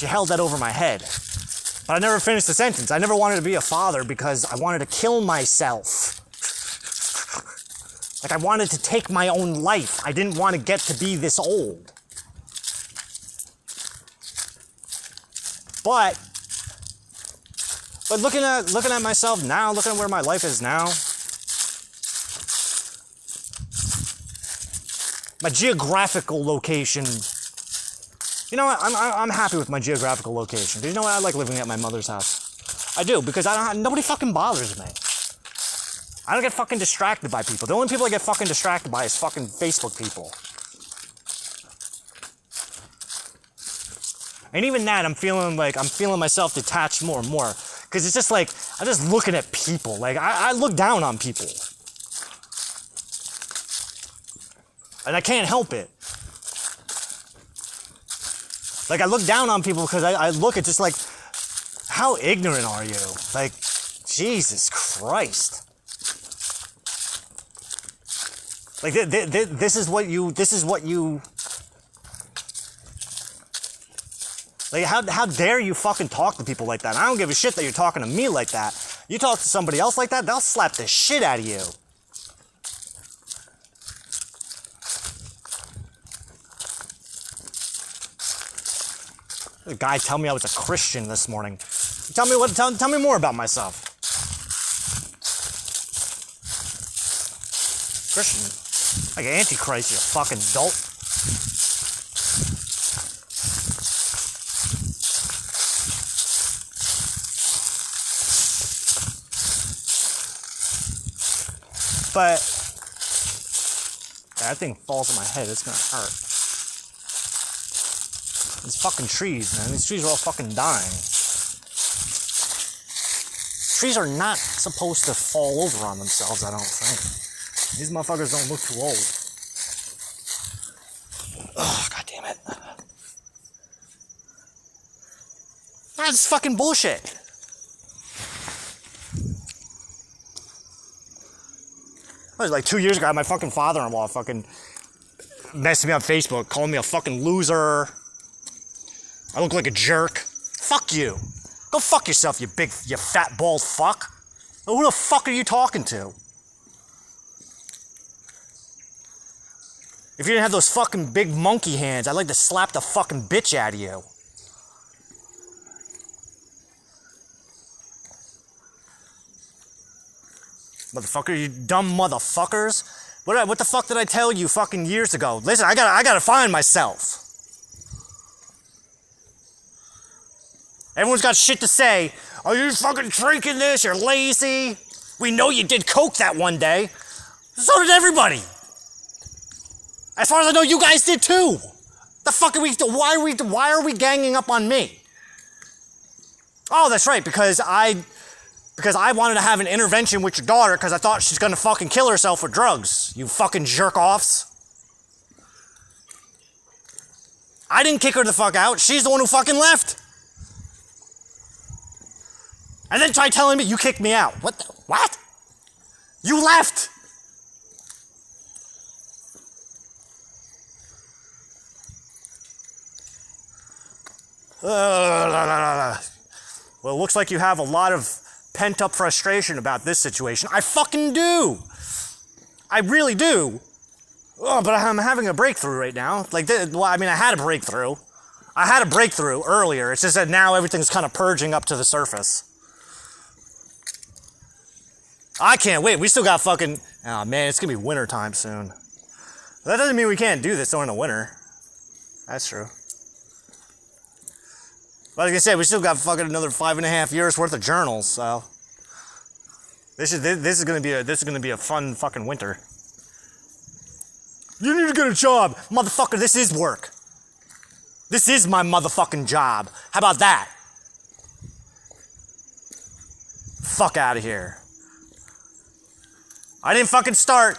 A: held that over my head. But I never finished the sentence. I never wanted to be a father because I wanted to kill myself. Like, I wanted to take my own life. I didn't want to get to be this old. But looking at myself now, looking at where my life is now, my geographical location. You know what? I'm happy with my geographical location. You know what? I like living at my mother's house. I do, because nobody fucking bothers me. I don't get fucking distracted by people. The only people I get fucking distracted by is fucking Facebook people. And even that, I'm feeling myself detached more and more. Because it's just like, I'm just looking at people. Like, I look down on people. And I can't help it. Like, I look down on people because I look at just like, how ignorant are you? Like, Jesus Christ. Like, this is what you, like, how dare you fucking talk to people like that? I don't give a shit that you're talking to me like that. You talk to somebody else like that, they'll slap the shit out of you. The guy told me I was a Christian this morning. Tell me more about myself. Christian? Like Antichrist, you fucking dolt. But that thing falls on my head, it's gonna hurt. These fucking trees, man. These trees are all fucking dying. Trees are not supposed to fall over on themselves, I don't think. These motherfuckers don't look too old. Oh, god damn it. That's fucking bullshit. It was like 2 years ago, my fucking father-in-law fucking messaged me on Facebook, calling me a fucking loser. I look like a jerk. Fuck you. Go fuck yourself, you fat bald fuck. Who the fuck are you talking to? If you didn't have those fucking big monkey hands, I'd like to slap the fucking bitch out of you. Motherfucker, you dumb motherfuckers. What the fuck did I tell you fucking years ago? Listen, I gotta find myself. Everyone's got shit to say. Oh, you're fucking drinking this, you're lazy. We know you did coke that one day. So did everybody. As far as I know, you guys did too. The fuck are we, why are we ganging up on me? Oh, that's right, because I wanted to have an intervention with your daughter because I thought she's gonna fucking kill herself with drugs. You fucking jerk-offs. I didn't kick her the fuck out. She's the one who fucking left. And then try telling me you kicked me out. What? You left! Well, it looks like you have a lot of pent-up frustration about this situation. I fucking do! I really do. Oh, but I'm having a breakthrough right now. I had a breakthrough. I had a breakthrough earlier. It's just that now everything's kind of purging up to the surface. I can't wait. We still got fucking... Oh, man, it's going to be winter time soon. That doesn't mean we can't do this during the winter. That's true. But like I said, we still got fucking another 5.5 years worth of journals, so... This is gonna be a fun fucking winter. You need to get a job, motherfucker. This is work. This is my motherfucking job. How about that? Fuck out of here. I didn't fucking start.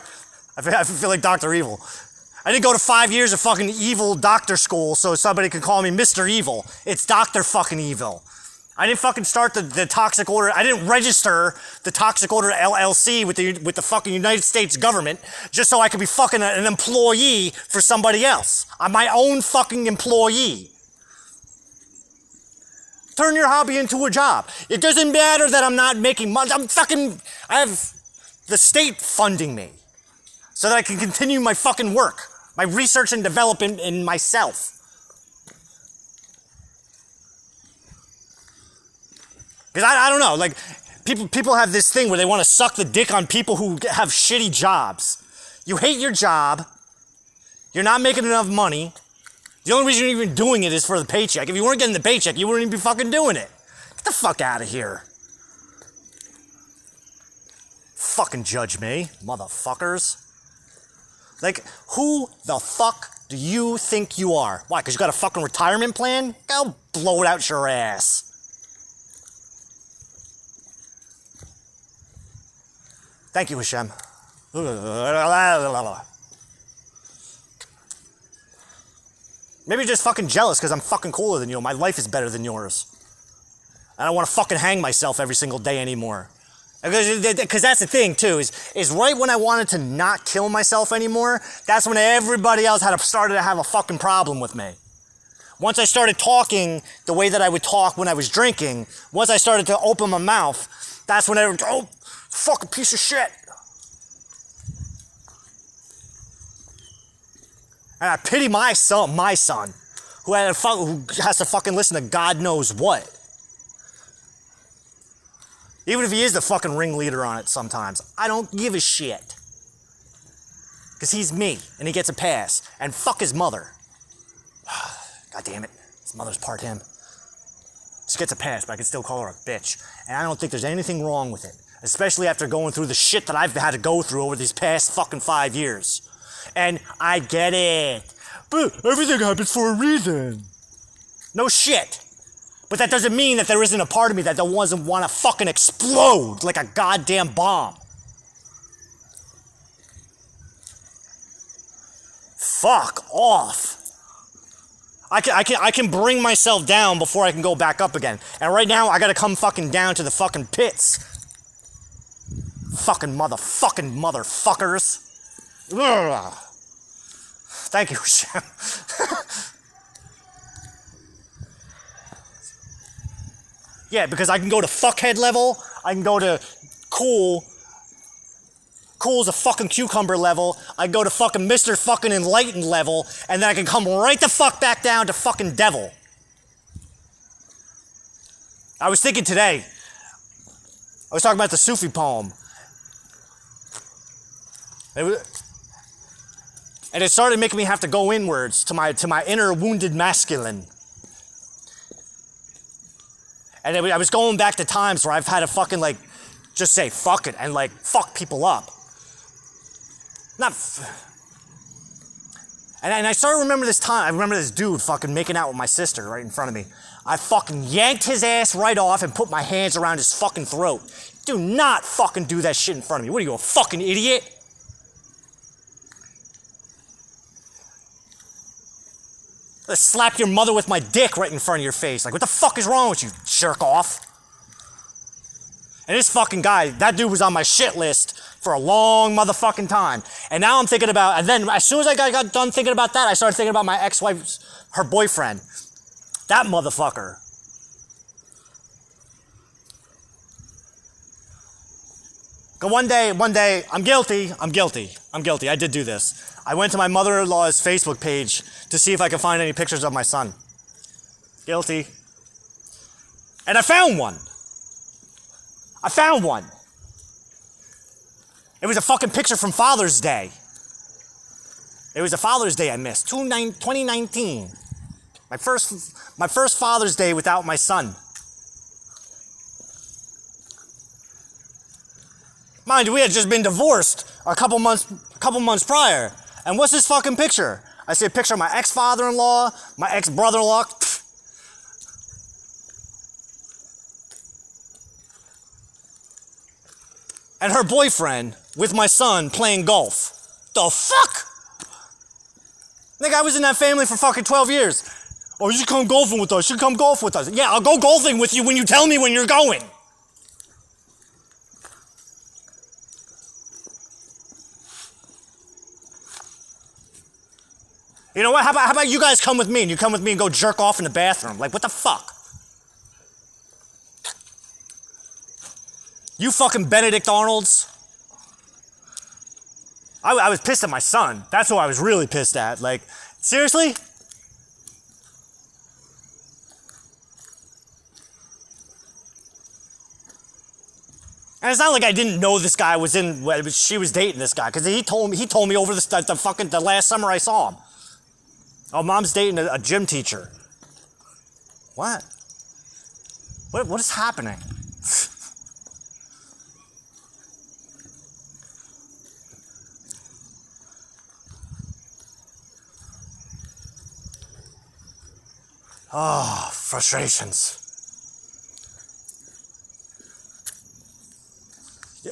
A: I feel like Dr. Evil. I didn't go to 5 years of fucking evil doctor school so somebody could call me Mr. Evil. It's Dr. fucking Evil. I didn't fucking start the Toxic Order. I didn't register the Toxic Order LLC with the fucking United States government just so I could be fucking an employee for somebody else. I'm my own fucking employee. Turn your hobby into a job. It doesn't matter that I'm not making money. I have the state funding me so that I can continue my fucking work, my research and development in myself. Because I don't know, like, people have this thing where they want to suck the dick on people who have shitty jobs. You hate your job. You're not making enough money. The only reason you're even doing it is for the paycheck. If you weren't getting the paycheck, you wouldn't even be fucking doing it. Get the fuck out of here. Fucking judge me, motherfuckers. Like, who the fuck do you think you are? Why, because you got a fucking retirement plan? Go blow it out your ass. Thank you, HaShem. Maybe you're just fucking jealous because I'm fucking cooler than you. My life is better than yours. I don't want to fucking hang myself every single day anymore. Because that's the thing, too, is right when I wanted to not kill myself anymore, that's when everybody else started to have a fucking problem with me. Once I started talking the way that I would talk when I was drinking, once I started to open my mouth, that's when everyone, oh, fucking piece of shit. And I pity my son, who has to fucking listen to God knows what. Even if he is the fucking ringleader on it sometimes. I don't give a shit. Because he's me, and he gets a pass. And fuck his mother. God damn it. His mother's part him. She gets a pass, but I can still call her a bitch. And I don't think there's anything wrong with it. Especially after going through the shit that I've had to go through over these past fucking 5 years. And I get it. But everything happens for a reason. No shit. But that doesn't mean that there isn't a part of me that doesn't want to fucking explode like a goddamn bomb. Fuck off. I can bring myself down before I can go back up again. And right now, I gotta come fucking down to the fucking pits. Fucking motherfuckers. Ugh. Thank you, HaShem. Yeah, because I can go to fuckhead level, I can go to cool's a fucking cucumber level, I can go to fucking Mr. fucking enlightened level, and then I can come right the fuck back down to fucking devil. I was thinking today, I was talking about the Sufi poem. And it started making me have to go inwards to my inner wounded masculine. And I was going back to times where I've had to fucking like, just say fuck it and like fuck people up. And I started to remember this time, I remember this dude fucking making out with my sister right in front of me. I fucking yanked his ass right off and put my hands around his fucking throat. Do not fucking do that shit in front of me. What are you, a fucking idiot? I slapped your mother with my dick right in front of your face. Like, what the fuck is wrong with you, jerk off? And this fucking guy, that dude was on my shit list for a long motherfucking time. And now I'm thinking about, and then as soon as I got done thinking about that, I started thinking about my ex-wife's, her boyfriend. That motherfucker. One day, I'm guilty. I did do this. I went to my mother-in-law's Facebook page to see if I could find any pictures of my son. Guilty. And I found one. It was a fucking picture from Father's Day. It was a Father's Day I missed. 2019. My first Father's Day without my son. Mind you, we had just been divorced a couple months prior. And what's this fucking picture? I see a picture of my ex-father-in-law, my ex-brother-in-law. And her boyfriend with my son playing golf. The fuck? Nigga, I was in that family for fucking 12 years. Oh, you should come golfing with us. Yeah, I'll go golfing with you when you tell me when you're going. You know what? How about you guys come with me and you come with me and go jerk off in the bathroom? Like, what the fuck? You fucking Benedict Arnolds. I was pissed at my son. That's who I was really pissed at. Like, seriously? And it's not like I didn't know this guy was she was dating this guy, because he told me over the last summer I saw him. Oh, mom's dating a gym teacher. What? What is happening? Oh, frustrations.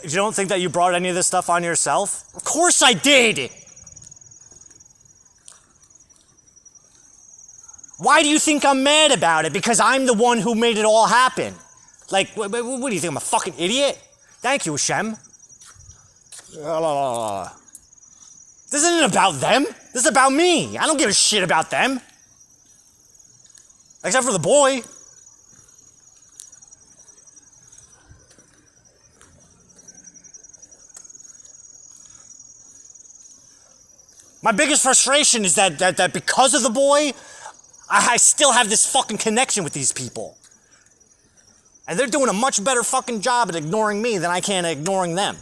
A: You don't think that you brought any of this stuff on yourself? Of course I did! Why do you think I'm mad about it? Because I'm the one who made it all happen. Like, what do you think, I'm a fucking idiot? Thank you, HaShem. This isn't about them. This is about me. I don't give a shit about them. Except for the boy. My biggest frustration is that because of the boy, I still have this fucking connection with these people. And they're doing a much better fucking job at ignoring me than I can at ignoring them.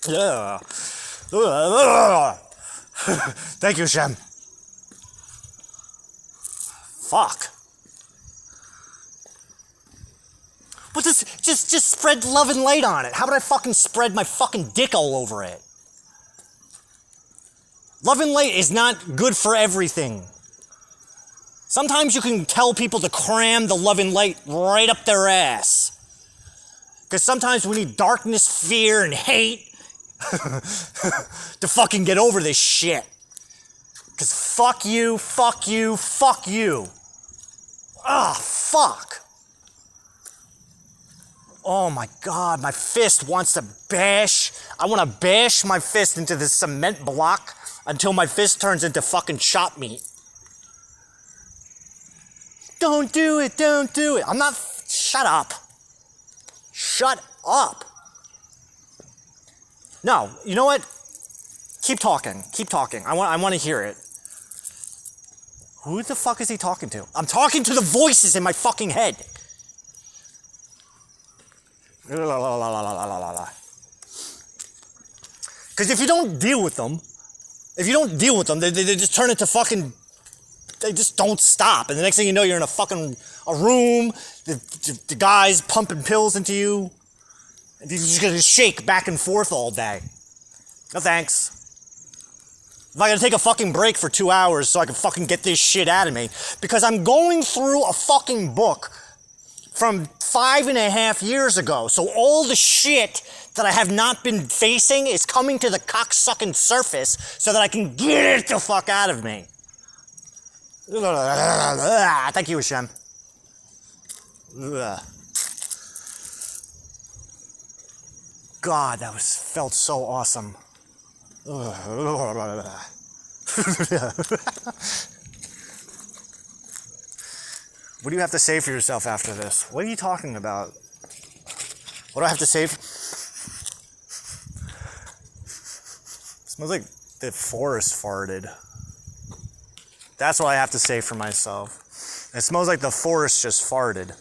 A: Yeah. Thank you, HaShem. Fuck. But just spread love and light on it. How about I fucking spread my fucking dick all over it? Love and light is not good for everything. Sometimes you can tell people to cram the love and light right up their ass. Because sometimes we need darkness, fear, and hate to fucking get over this shit. Because fuck you, fuck you, fuck you. Ah, fuck. Oh my God, my fist wants to bash. I want to bash my fist into this cement block until my fist turns into fucking chop meat. Don't do it, don't do it. I'm not, shut up. Shut up. No, you know what? Keep talking, keep talking. I want to hear it. Who the fuck is he talking to? I'm talking to the voices in my fucking head. Because if you don't deal with them, they just turn into fucking, they just don't stop. And the next thing you know, you're in a room, the guy's pumping pills into you. And you're just gonna shake back and forth all day. No thanks. If I gotta take a fucking break for 2 hours so I can fucking get this shit out of me, because I'm going through a fucking book from 5.5 years ago. So all the shit that I have not been facing is coming to the cocksucking surface so that I can get it the fuck out of me. Thank you, HaShem. God, that felt so awesome. What do you have to say for yourself after this? What are you talking about? What do I have to say? Smells like the forest farted. That's what I have to say for myself. It smells like the forest just farted.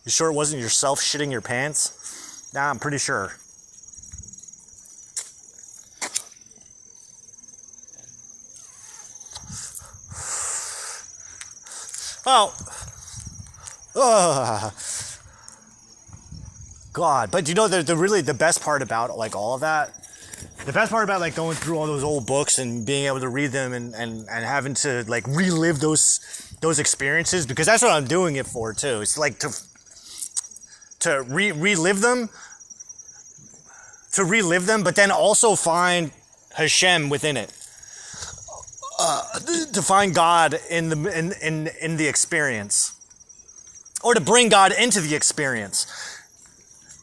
A: You sure it wasn't yourself shitting your pants? Nah, I'm pretty sure. Well, God, but you know the really the best part about like all of that, the best part about like going through all those old books and being able to read them and having to like relive those experiences, because that's what I'm doing it for too. It's like to relive them, but then also find HaShem within it. To find God in the experience, or to bring God into the experience.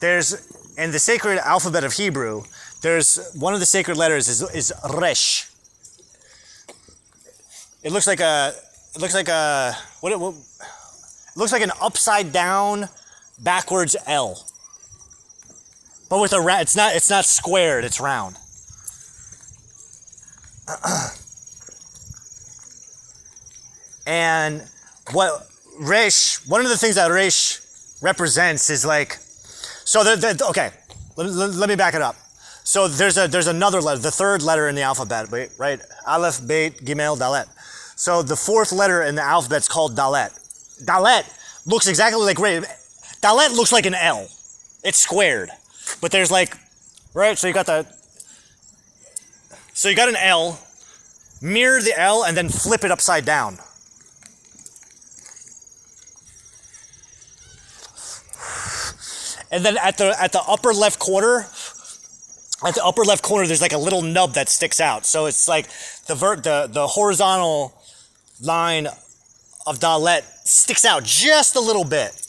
A: There's in the sacred alphabet of Hebrew, there's one of the sacred letters is Resh. It looks like an upside down backwards L, but with a it's not squared, it's round. And what Resh, one of the things that Resh represents is like, so okay, let me back it up. So there's another letter, the third letter in the alphabet, right? Aleph, Bet, Gimel, Dalet. So the fourth letter in the alphabet is called Dalet. Dalet looks exactly like, Dalet looks like an L. It's squared. But there's like, right, so you got an L, mirror the L, and then flip it upside down. And then at the upper left corner, there's like a little nub that sticks out. So it's like the horizontal line of Dalet sticks out just a little bit.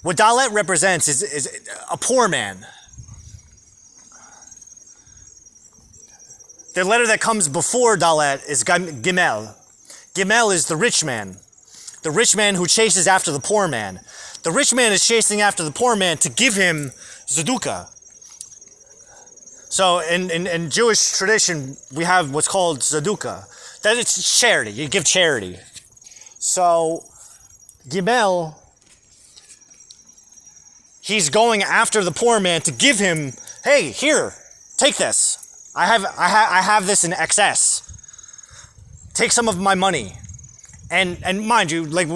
A: What Dalet represents is a poor man. The letter that comes before Dalet is Gimel. Gimel is the rich man who chases after the poor man. The rich man is chasing after the poor man to give him Zeduka. So in Jewish tradition, we have what's called Zeduka. That it's charity. You give charity. So Gimel, he's going after the poor man to give him, hey, here, take this. I have this in excess. Take some of my money. And mind you, like,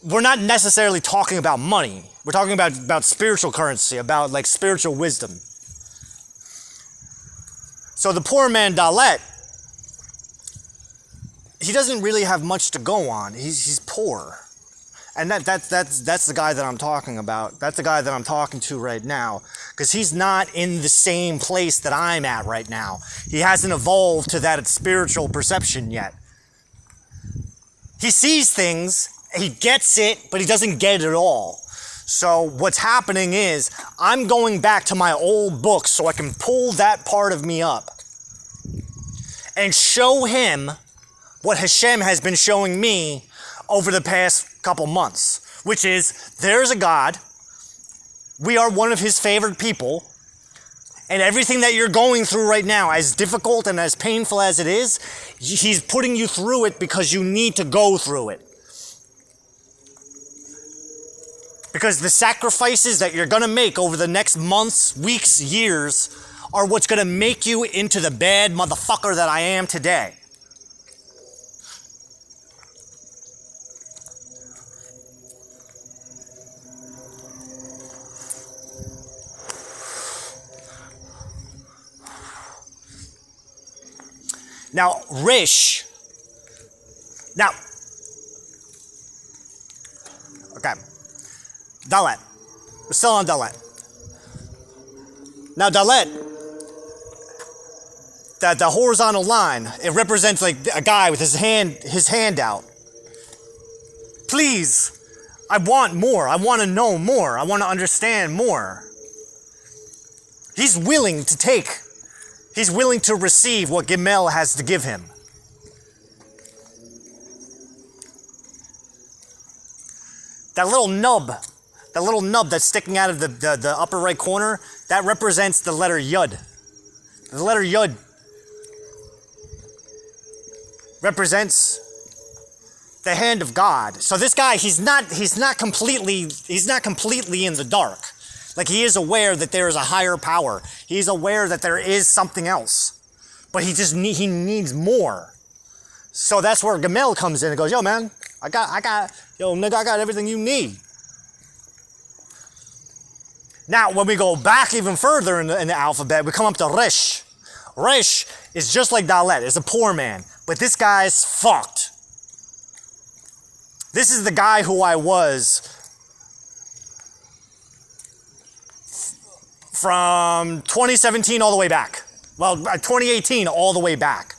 A: we're not necessarily talking about money. We're talking about spiritual currency, about like spiritual wisdom. So the poor man Dalet, he doesn't really have much to go on. He's poor. And that's the guy that I'm talking about. That's the guy that I'm talking to right now. Because he's not in the same place that I'm at right now. He hasn't evolved to that spiritual perception yet. He sees things, he gets it, but he doesn't get it at all. So what's happening is, I'm going back to my old books so I can pull that part of me up and show him what HaShem has been showing me over the past couple months, which is, there's a God, we are one of his favored people, and everything that you're going through right now, as difficult and as painful as it is, he's putting you through it because you need to go through it. Because the sacrifices that you're going to make over the next months, weeks, years are what's going to make you into the bad motherfucker that I am today. Now, Rish. Now, okay. Dalet. We're still on Dalet. Now, Dalet that the horizontal line, it represents like a guy with his hand out. Please, I want more. I want to know more. I want to understand more. He's willing to take. He's willing to receive what Gimel has to give him. That little nub that's sticking out of the upper right corner, that represents the letter Yud. The letter Yud represents the hand of God. So this guy, he's not completely in the dark. Like, he is aware that there is a higher power. He's aware that there is something else. But he needs more. So that's where Gamel comes in and goes, yo man, I got everything you need. Now, when we go back even further in the alphabet, we come up to Resh. Resh is just like Dalet, it's a poor man. But this guy's fucked. This is the guy who I was from 2017 all the way back. Well, 2018 all the way back.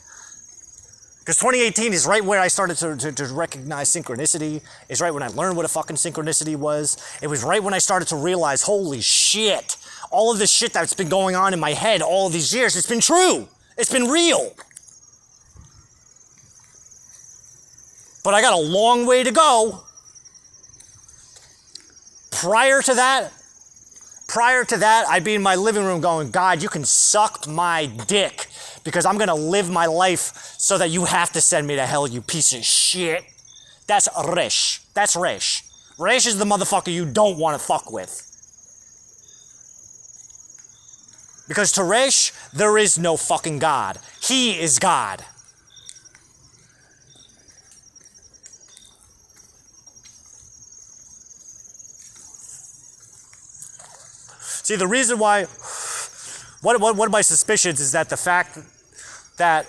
A: Because 2018 is right where I started to recognize synchronicity. It's right when I learned what a fucking synchronicity was. It was right when I started to realize, holy shit, all of this shit that's been going on in my head all of these years, it's been true. It's been real. But I got a long way to go. Prior to that, I'd be in my living room going, God, you can suck my dick because I'm going to live my life so that you have to send me to hell, you piece of shit. That's Resh. That's Resh. Resh is the motherfucker you don't want to fuck with. Because to Resh, there is no fucking God. He is God. See, the reason why, one of my suspicions is that the fact that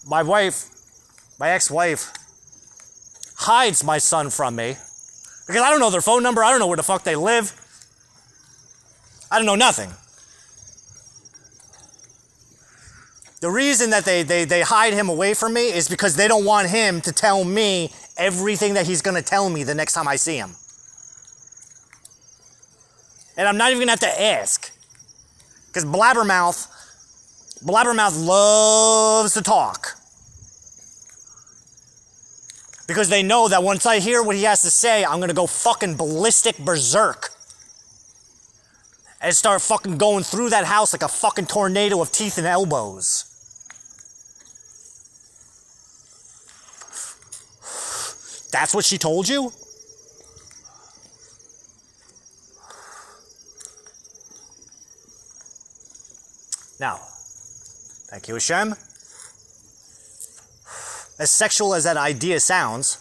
A: my ex-wife, hides my son from me, because I don't know their phone number, I don't know where the fuck they live, I don't know nothing. The reason that they hide him away from me is because they don't want him to tell me everything that he's gonna tell me the next time I see him. And I'm not even gonna have to ask. Because Blabbermouth loves to talk. Because they know that once I hear what he has to say, I'm gonna go fucking ballistic berserk. And start fucking going through that house like a fucking tornado of teeth and elbows. That's what she told you? Now, thank you, HaShem. As sexual as that idea sounds,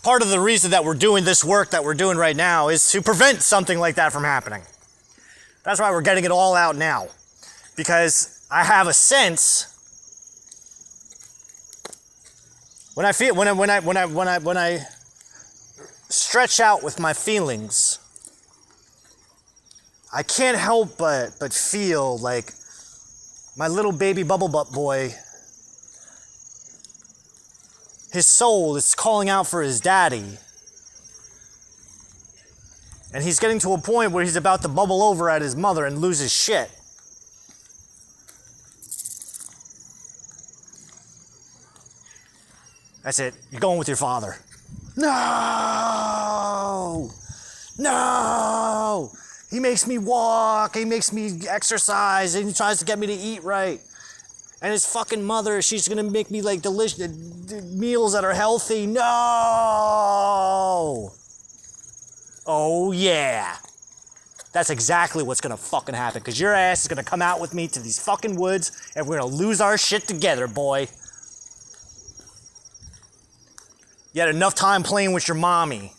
A: part of the reason that we're doing this work that we're doing right now is to prevent something like that from happening. That's why we're getting it all out now. Because I have a sense when I stretch out with my feelings, I can't help but feel like my little baby bubble butt boy, his soul is calling out for his daddy. And he's getting to a point where he's about to bubble over at his mother and lose his shit. That's it. You're going with your father. No! No! He makes me walk, he makes me exercise, and he tries to get me to eat right. And his fucking mother, she's gonna make me like delicious meals that are healthy. No! Oh yeah. That's exactly what's gonna fucking happen, because your ass is gonna come out with me to these fucking woods, and we're gonna lose our shit together, boy. You had enough time playing with your mommy.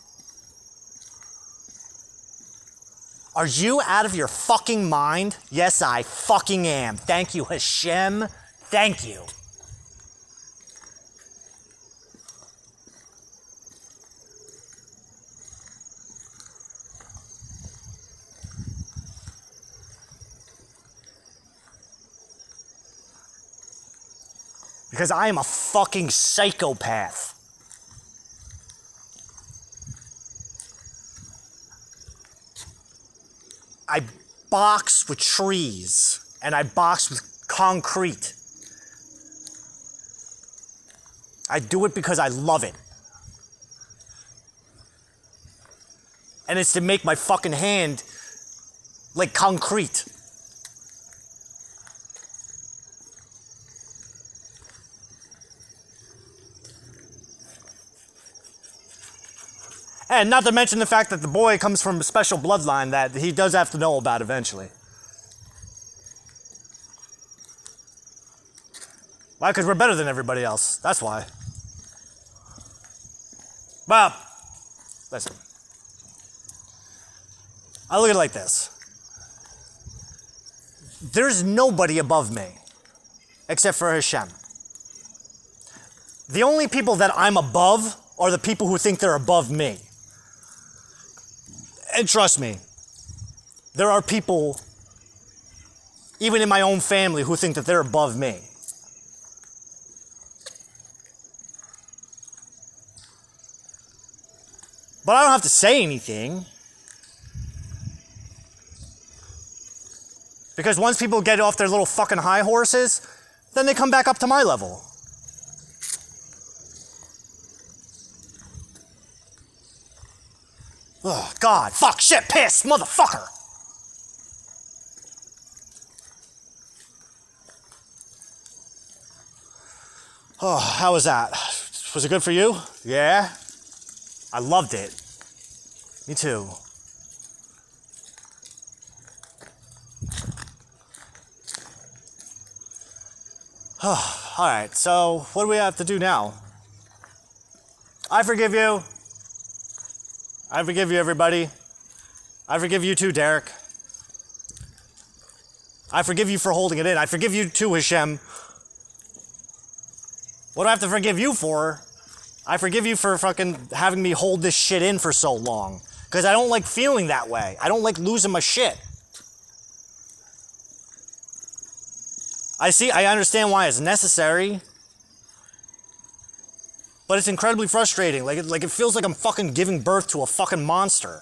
A: Are you out of your fucking mind? Yes, I fucking am. Thank you, HaShem. Thank you. Because I am a fucking psychopath. I box with trees and I box with concrete. I do it because I love it. And it's to make my fucking hand like concrete. And not to mention the fact that the boy comes from a special bloodline that he does have to know about eventually. Why? Because we're better than everybody else. That's why. Well, listen. I look at it like this. There's nobody above me except for HaShem. The only people that I'm above are the people who think they're above me. And trust me, there are people, even in my own family, who think that they're above me. But I don't have to say anything. Because once people get off their little fucking high horses, then they come back up to my level. Oh, God, fuck, shit, piss, motherfucker. Oh, how was that? Was it good for you? Yeah? I loved it. Me too. Alright, so what do we have to do now? I forgive you. I forgive you, everybody. I forgive you too, Derek. I forgive you for holding it in. I forgive you too, HaShem. What do I have to forgive you for? I forgive you for fucking having me hold this shit in for so long. Because I don't like feeling that way. I don't like losing my shit. I understand why it's necessary. But it's incredibly frustrating. Like it feels like I'm fucking giving birth to a fucking monster.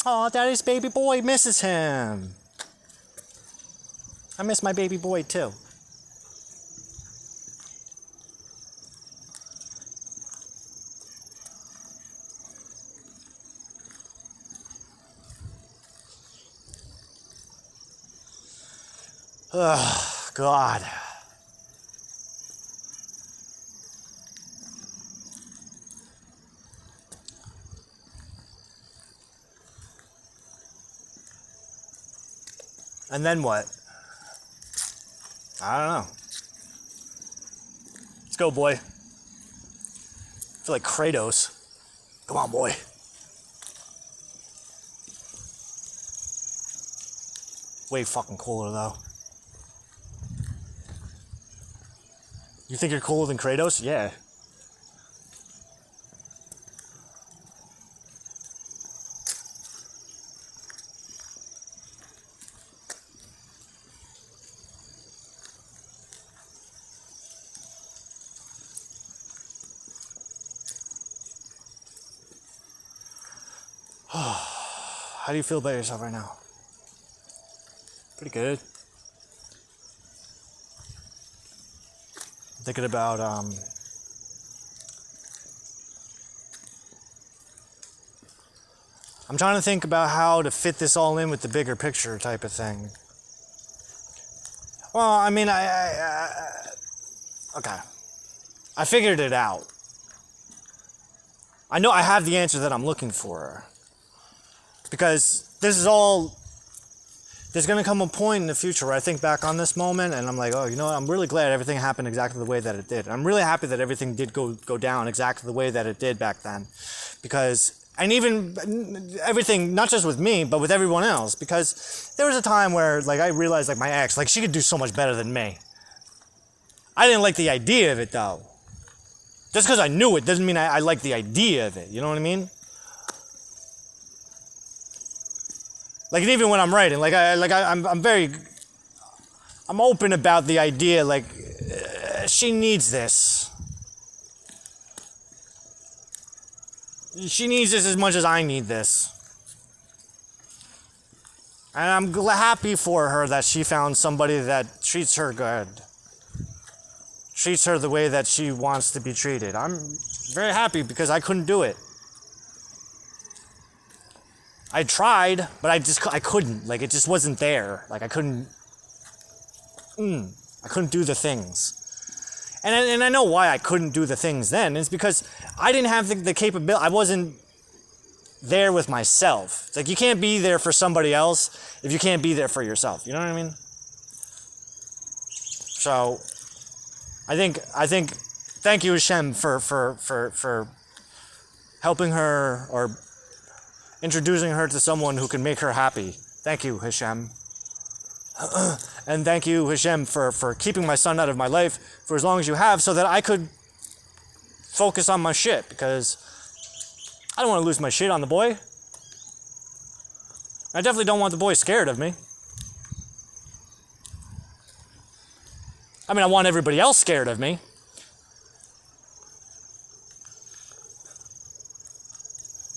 A: Aw, Daddy's baby boy misses him. I miss my baby boy too. Ugh. God. And then what? I don't know. Let's go, boy. I feel like Kratos. Come on, boy. Way fucking cooler, though. You think you're cooler than Kratos? Yeah. How do you feel about yourself right now? Pretty good. Thinking about I'm trying to think about how to fit this all in with the bigger picture type of thing. Well, I mean, okay. I figured it out. I know I have the answer that I'm looking for. Because there's going to come a point in the future where I think back on this moment and I'm like, oh, you know what? I'm really glad everything happened exactly the way that it did. I'm really happy that everything did go down exactly the way that it did back then. Because, and even everything, not just with me, but with everyone else. Because there was a time where, like, I realized, like, my ex, like, she could do so much better than me. I didn't like the idea of it, though. Just because I knew it doesn't mean I like the idea of it. You know what I mean? Like, and even when I'm writing, I'm very I'm open about the idea, like, she needs this. She needs this as much as I need this. And I'm happy for her that she found somebody that treats her good. Treats her the way that she wants to be treated. I'm very happy because I couldn't do it. I tried, but I couldn't. Like, it just wasn't there. Like, I couldn't do the things. And I know why I couldn't do the things then. It's because I didn't have the capability. I wasn't there with myself. It's like, you can't be there for somebody else if you can't be there for yourself. You know what I mean? So, I think thank you, HaShem, for helping her or introducing her to someone who can make her happy. Thank you, HaShem. And thank you, HaShem, for keeping my son out of my life for as long as you have, so that I could focus on my shit, because I don't want to lose my shit on the boy. I definitely don't want the boy scared of me. I mean, I want everybody else scared of me.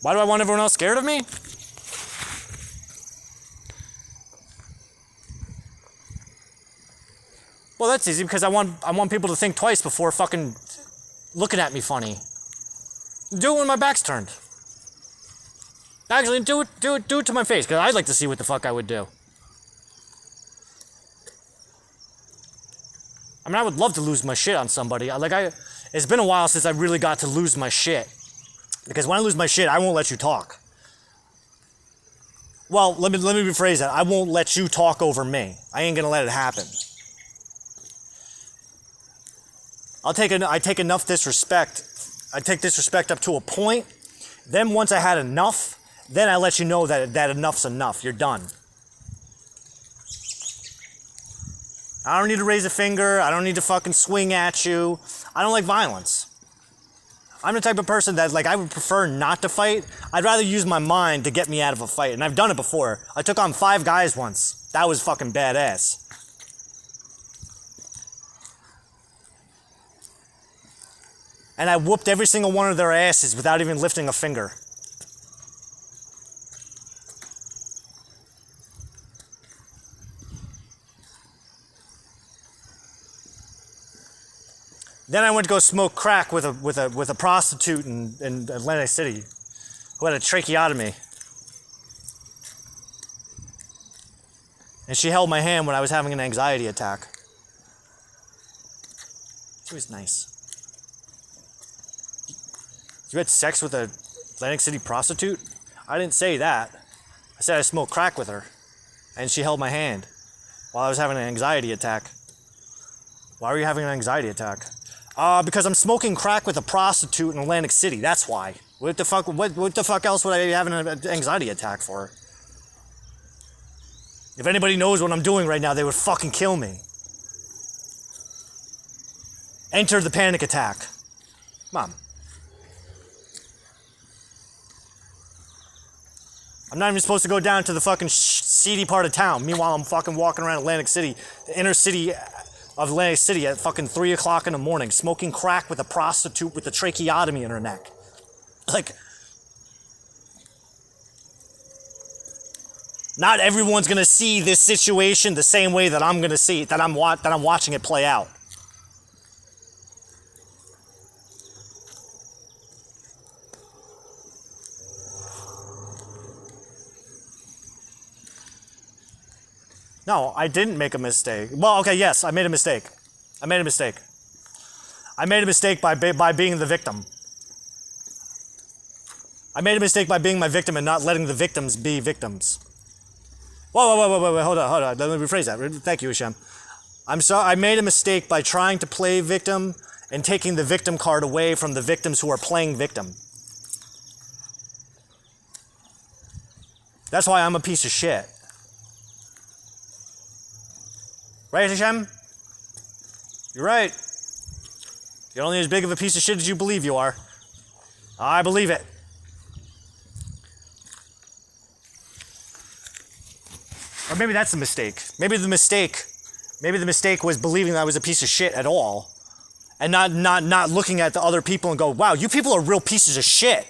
A: Why do I want everyone else scared of me? Well, that's easy, because I want people to think twice before fucking looking at me funny. Do it when my back's turned. Actually, do it to my face, because I'd like to see what the fuck I would do. I mean, I would love to lose my shit on somebody. It's been a while since I really got to lose my shit. Because when I lose my shit, I won't let you talk. Well, let me rephrase that. I won't let you talk over me. I ain't gonna let it happen. I take enough disrespect. I take disrespect up to a point. Then once I had enough, then I let you know that enough's enough. You're done. I don't need to raise a finger. I don't need to fucking swing at you. I don't like violence. I'm the type of person that, like, I would prefer not to fight. I'd rather use my mind to get me out of a fight. And I've done it before. I took on 5 guys once. That was fucking badass. And I whooped every single one of their asses without even lifting a finger. Then I went to go smoke crack with a prostitute in Atlantic City who had a tracheotomy. And she held my hand when I was having an anxiety attack. She was nice. You had sex with an Atlantic City prostitute? I didn't say that. I said I smoked crack with her. And she held my hand while I was having an anxiety attack. Why were you having an anxiety attack? Because I'm smoking crack with a prostitute in Atlantic City. That's why. What the fuck else would I have an anxiety attack for? If anybody knows what I'm doing right now, they would fucking kill me. Enter the panic attack. Mom. I'm not even supposed to go down to the fucking seedy part of town. Meanwhile, I'm fucking walking around Atlantic City, the inner city of Atlantic City at fucking 3 o'clock in the morning, smoking crack with a prostitute with a tracheotomy in her neck. Like, not everyone's gonna see this situation the same way that I'm gonna see it, that I'm watching it play out. No, I didn't make a mistake. Well, okay, yes, I made a mistake. I made a mistake by being the victim. I made a mistake by being my victim and not letting the victims be victims. Whoa, hold on. Let me rephrase that. Thank you, HaShem. I'm sorry, I made a mistake by trying to play victim and taking the victim card away from the victims who are playing victim. That's why I'm a piece of shit. Right, HaShem? You're right. You're only as big of a piece of shit as you believe you are. I believe it. Or maybe that's the mistake. Maybe the mistake Maybe the mistake was believing that I was a piece of shit at all. And not looking at the other people and go, wow, you people are real pieces of shit.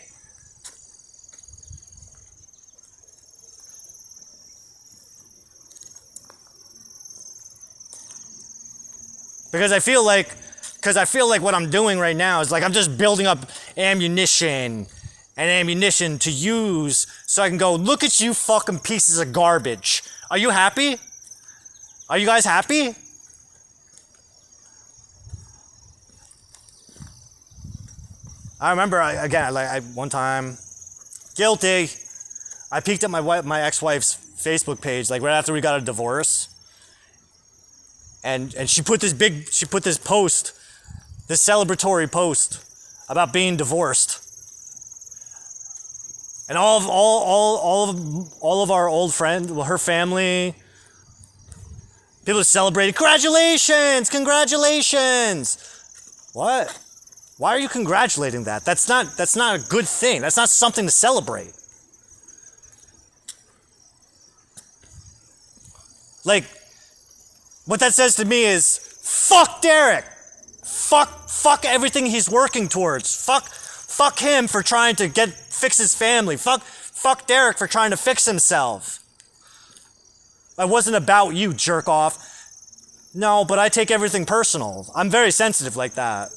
A: Because I feel like what I'm doing right now is like I'm just building up ammunition to use so I can go, look at you fucking pieces of garbage. Are you happy? Are you guys happy? I remember, one time, guilty, I peeked at my ex-wife's Facebook page, like right after we got a divorce. And she put this post, this celebratory post about being divorced. And all of our old friends, her family, people celebrated, congratulations! What? Why are you congratulating that? That's not a good thing. That's not something to celebrate. Like, what that says to me is, fuck Derek. Fuck everything he's working towards. Fuck him for trying to fix his family. Fuck Derek for trying to fix himself. It wasn't about you, jerk off. No, but I take everything personal. I'm very sensitive like that.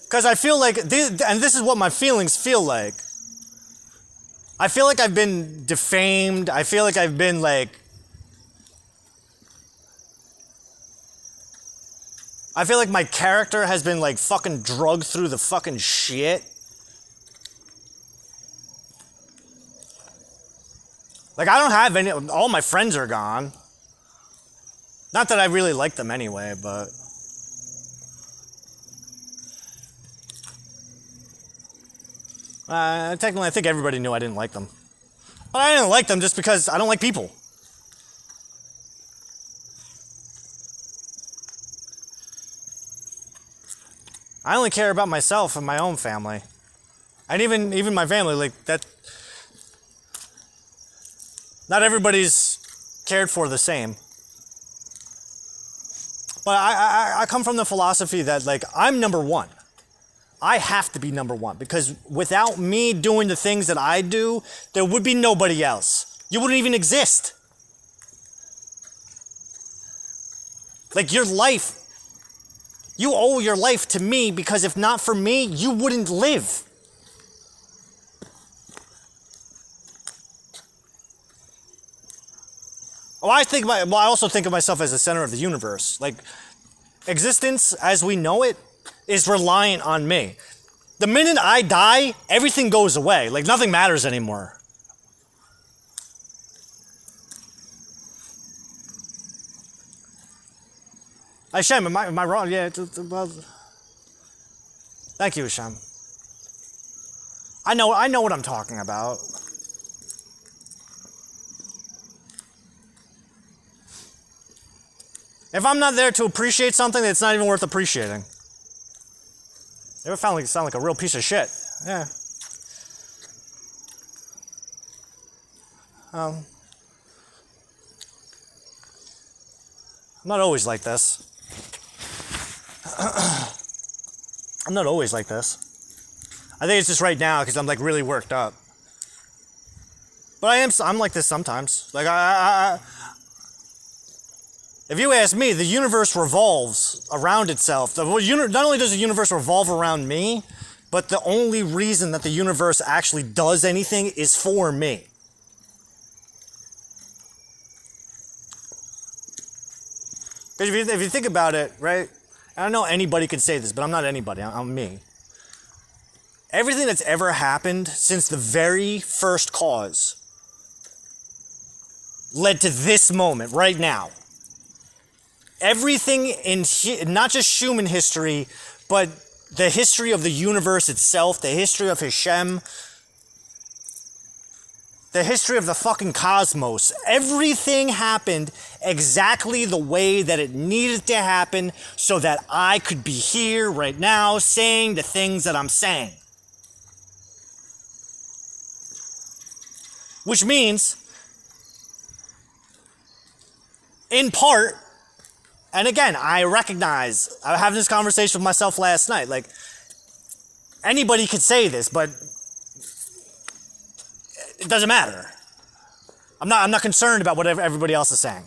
A: Because I feel like, this is what my feelings feel like. I feel like I've been defamed. I feel like I've been like, I feel like my character has been like fucking drugged through the fucking shit. Like I don't have any, all my friends are gone. Not that I really like them anyway, but. Technically, I think everybody knew I didn't like them. But I didn't like them just because I don't like people. I only care about myself and my own family. And even my family, like that. Not everybody's cared for the same. But I come from the philosophy that like I'm number one. I have to be number one because without me doing the things that I do, there would be nobody else. You wouldn't even exist. Like your life, you owe your life to me because if not for me, you wouldn't live. I also think of myself as the center of the universe. Like existence as we know it is reliant on me. The minute I die, everything goes away. Like nothing matters anymore. HaShem, am I wrong? Yeah. Well, thank you, HaShem. I know what I'm talking about. If I'm not there to appreciate something, it's not even worth appreciating. You ever sound like a real piece of shit? Yeah. I'm not always like this. I'm not always like this. I think it's just right now because I'm like really worked up. But I'm like this sometimes. Like if you ask me, the universe revolves around itself. Not only does the universe revolve around me, but the only reason that the universe actually does anything is for me. Because if you think about it, right? I don't know anybody could say this, but I'm not anybody. I'm me. Everything that's ever happened since the very first cause led to this moment right now. Everything in not just human history, but the history of the universe itself, the history of HaShem, the history of the fucking cosmos. Everything happened exactly the way that it needed to happen so that I could be here right now saying the things that I'm saying. Which means, in part, and again, I recognize, I was having this conversation with myself last night, like, anybody could say this, but it doesn't matter. I'm not concerned about what everybody else is saying.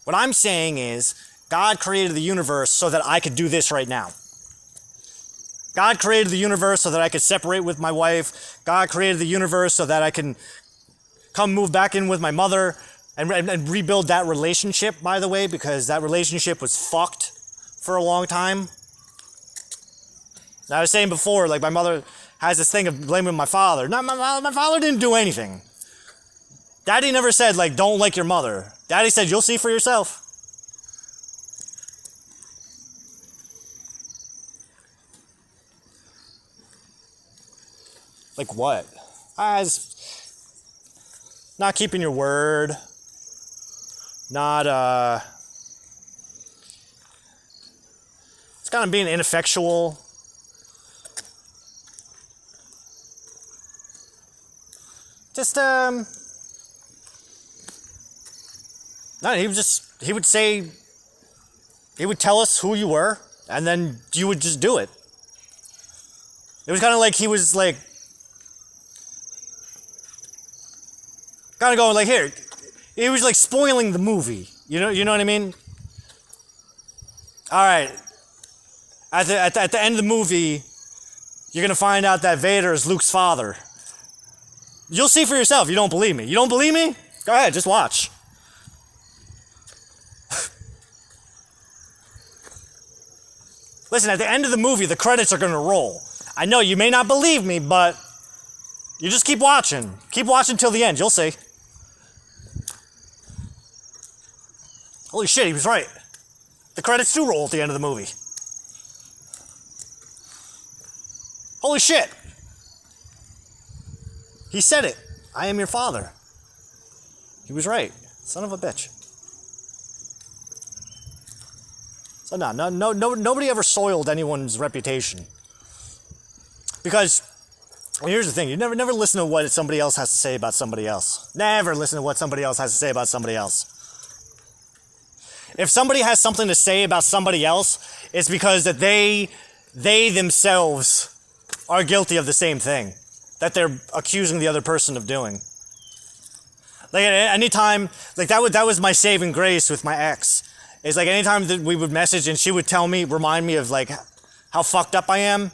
A: What I'm saying is, God created the universe so that I could do this right now. God created the universe so that I could separate with my wife. God created the universe so that I can come move back in with my mother and rebuild that relationship, by the way, because that relationship was fucked for a long time. And I was saying before, like, my mother has this thing of blaming my father. No, my father didn't do anything. Daddy never said, like, don't like your mother. Daddy said, you'll see for yourself. Like what? As not keeping your word. Not, it's kind of being ineffectual. Just, no, he would tell us who you were, and then you would just do it. It was kind of like he was like, kind of going like, here, he was like spoiling the movie. You know what I mean? All right, at the end of the movie, you're gonna find out that Vader is Luke's father. You'll see for yourself. You don't believe me. You don't believe me? Go ahead, just watch. Listen, at the end of the movie, the credits are gonna roll. I know you may not believe me, but you just keep watching. Keep watching till the end. You'll see. Holy shit, he was right. The credits do roll at the end of the movie. Holy shit. He said it. I am your father. He was right. Son of a bitch. So no, nobody ever soiled anyone's reputation. Because, well, here's the thing. You never listen to what somebody else has to say about somebody else. Never listen to what somebody else has to say about somebody else. If somebody has something to say about somebody else, it's because that they themselves are guilty of the same thing that they're accusing the other person of doing. Like at any time, like that was my saving grace with my ex. It's like anytime that we would message and she would remind me of like how fucked up I am,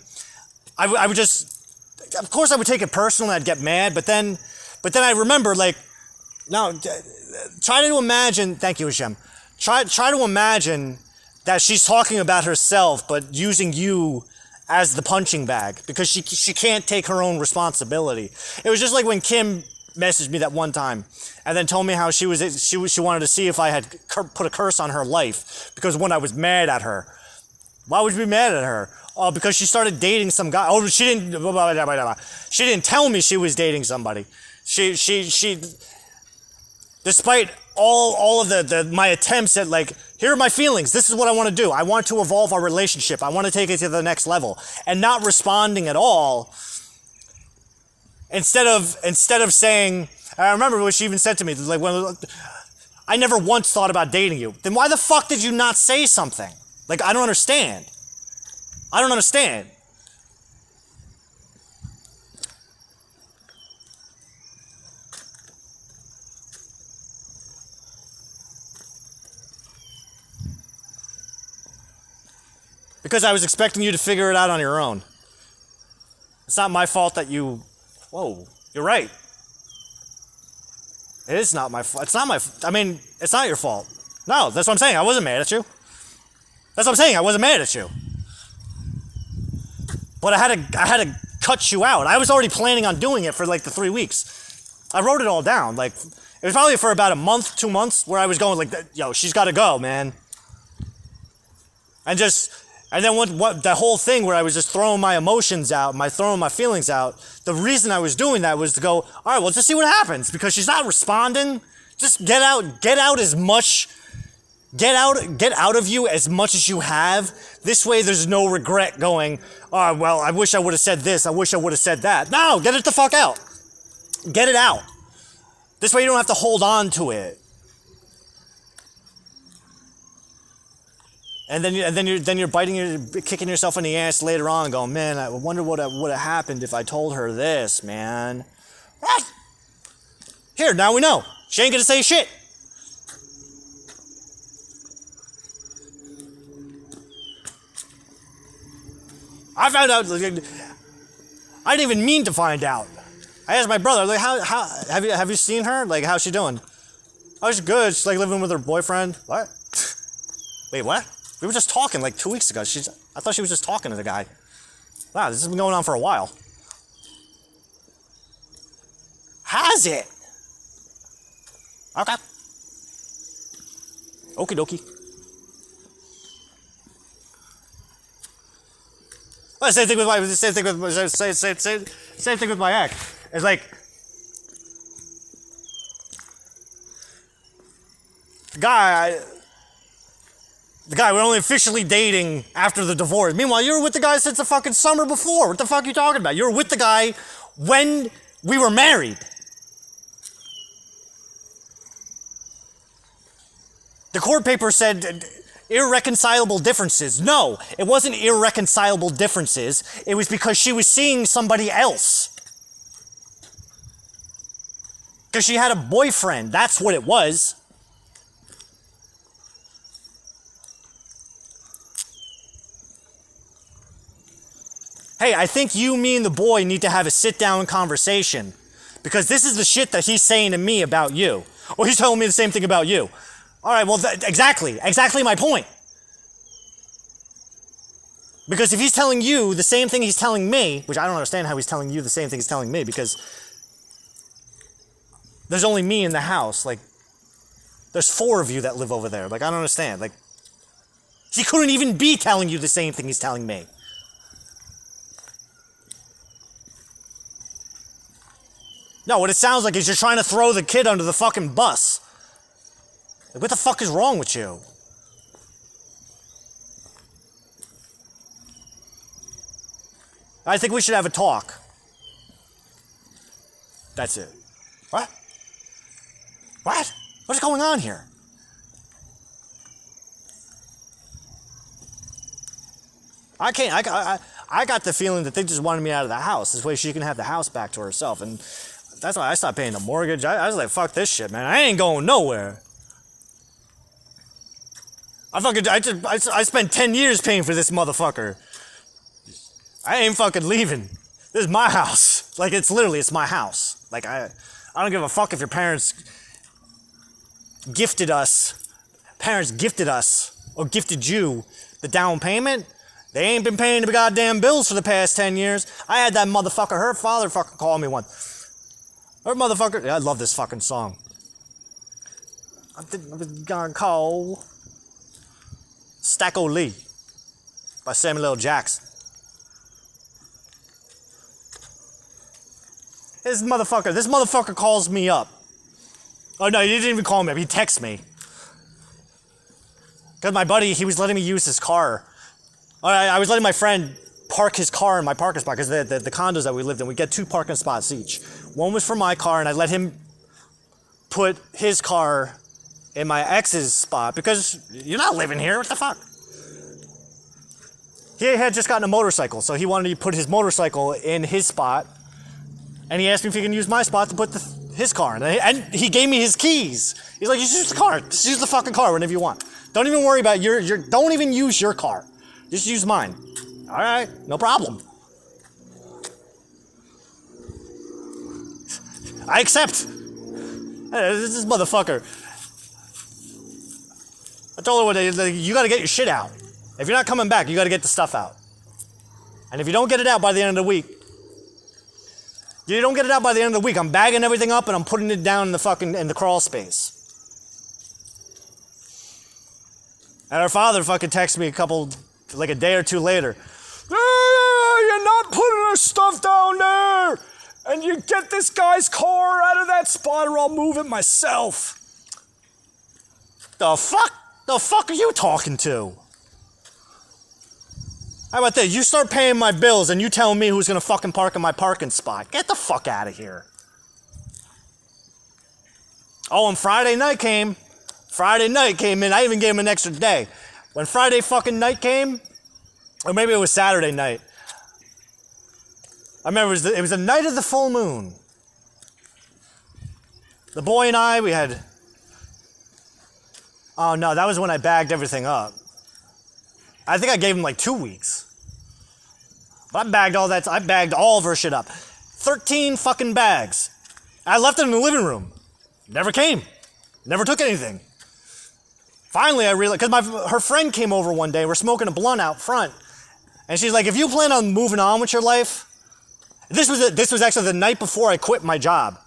A: I would just, of course I would take it personal and I'd get mad, but then I remember like, no, try to imagine, thank you HaShem, try to imagine that she's talking about herself but using you as the punching bag because she can't take her own responsibility. It was just like when Kim messaged me that one time and then told me how she wanted to see if I had put a curse on her life because when I was mad at her. Why would you be mad at her? Oh, because she started dating some guy. Oh, she didn't tell me she was dating somebody. She despite all of my attempts at like, here are my feelings. This is what I want to do. I want to evolve our relationship. I want to take it to the next level. And not responding at all. Instead of saying, I remember what she even said to me, like, when I never once thought about dating you. Then why the fuck did you not say something? Like, I don't understand. I don't understand. Because I was expecting you to figure it out on your own. It's not my fault that you... Whoa, you're right. It is not my fault. It's not my... I mean, it's not your fault. No, that's what I'm saying. I wasn't mad at you. That's what I'm saying. I wasn't mad at you. But I had to cut you out. I was already planning on doing it for like the 3 weeks. I wrote it all down. Like, it was probably for about a month, 2 months, where I was going like, yo, she's got to go, man. And And then what the whole thing where I was just throwing my emotions out, throwing my feelings out, the reason I was doing that was to go, all right, well, just see what happens, because she's not responding. Just get out as much, get out of you as much as you have. This way there's no regret going, oh, well, I wish I would have said this, I wish I would have said that. No, get it the fuck out. Get it out. This way you don't have to hold on to it. And then you're kicking yourself in the ass later on, going, man, I wonder what would have happened if I told her this, man. What? Here, now we know. She ain't gonna say shit. I found out. I didn't even mean to find out. I asked my brother, like, how have you seen her? Like, how's she doing? Oh, she's good. She's like living with her boyfriend. What? Wait, what? We were just talking like 2 weeks ago. I thought she was just talking to the guy. Wow, this has been going on for a while. Has it? Okay. Okie dokie. Well, same thing with my ex. It's like the guy we're only officially dating after the divorce. Meanwhile, you were with the guy since the fucking summer before. What the fuck are you talking about? You were with the guy when we were married. The court paper said irreconcilable differences. No, it wasn't irreconcilable differences. It was because she was seeing somebody else. Because she had a boyfriend. That's what it was. Hey, I think you, me, and the boy need to have a sit-down conversation. Because this is the shit that he's saying to me about you. Or he's telling me the same thing about you. All right, well, exactly my point. Because if he's telling you the same thing he's telling me, which I don't understand how he's telling you the same thing he's telling me, because there's only me in the house. Like, there's 4 of you that live over there. Like, I don't understand. Like, he couldn't even be telling you the same thing he's telling me. No, what it sounds like is you're trying to throw the kid under the fucking bus. Like, what the fuck is wrong with you? I think we should have a talk. That's it. What? What? What's going on here? I got the feeling that they just wanted me out of the house. This way she can have the house back to herself. And that's why I stopped paying the mortgage. I was like, fuck this shit, man. I ain't going nowhere. I spent 10 years paying for this motherfucker. I ain't fucking leaving. This is my house. Like, it's my house. Like, I don't give a fuck if your parents gifted us, or gifted you the down payment. They ain't been paying the goddamn bills for the past 10 years. I had that motherfucker, her father fucking call me once. Her motherfucker, I love this fucking song. I was gonna call Stacko Lee by Samuel L. Jackson. This motherfucker calls me up. Oh no, he didn't even call me up, he texts me. Because my buddy, he was letting me use his car. I was letting my friend park his car in my parking spot, because the condos that we lived in, we get 2 parking spots each. One was for my car, and I let him put his car in my ex's spot, because you're not living here, what the fuck? He had just gotten a motorcycle, so he wanted to put his motorcycle in his spot, and he asked me if he can use my spot to put his car in. And he gave me his keys. He's like, just use the car. Just use the fucking car whenever you want. Don't even worry about don't even use your car. Just use mine. All right, no problem. I accept. This motherfucker. I told her, you gotta get your shit out. If you're not coming back, you gotta get the stuff out. And if you don't get it out by the end of the week, I'm bagging everything up and I'm putting it down in the crawl space. And her father fucking texted me a couple like a day or two later. You're not putting our stuff down there. And you get this guy's car out of that spot or I'll move it myself. The fuck? The fuck are you talking to? How about this? You start paying my bills and you tell me who's gonna fucking park in my parking spot. Get the fuck out of here. Oh, and Friday night came. Friday night came in. I even gave him an extra day. When Friday fucking night came, or maybe it was Saturday night. I remember it was the night of the full moon. The boy and I, we had... Oh no, that was when I bagged everything up. I think I gave him like 2 weeks. But I bagged all of her shit up. 13 fucking bags. I left it in the living room. Never came. Never took anything. Finally, I realized, because her friend came over one day, we're smoking a blunt out front, and she's like, if you plan on moving on with your life, this was actually the night before I quit my job.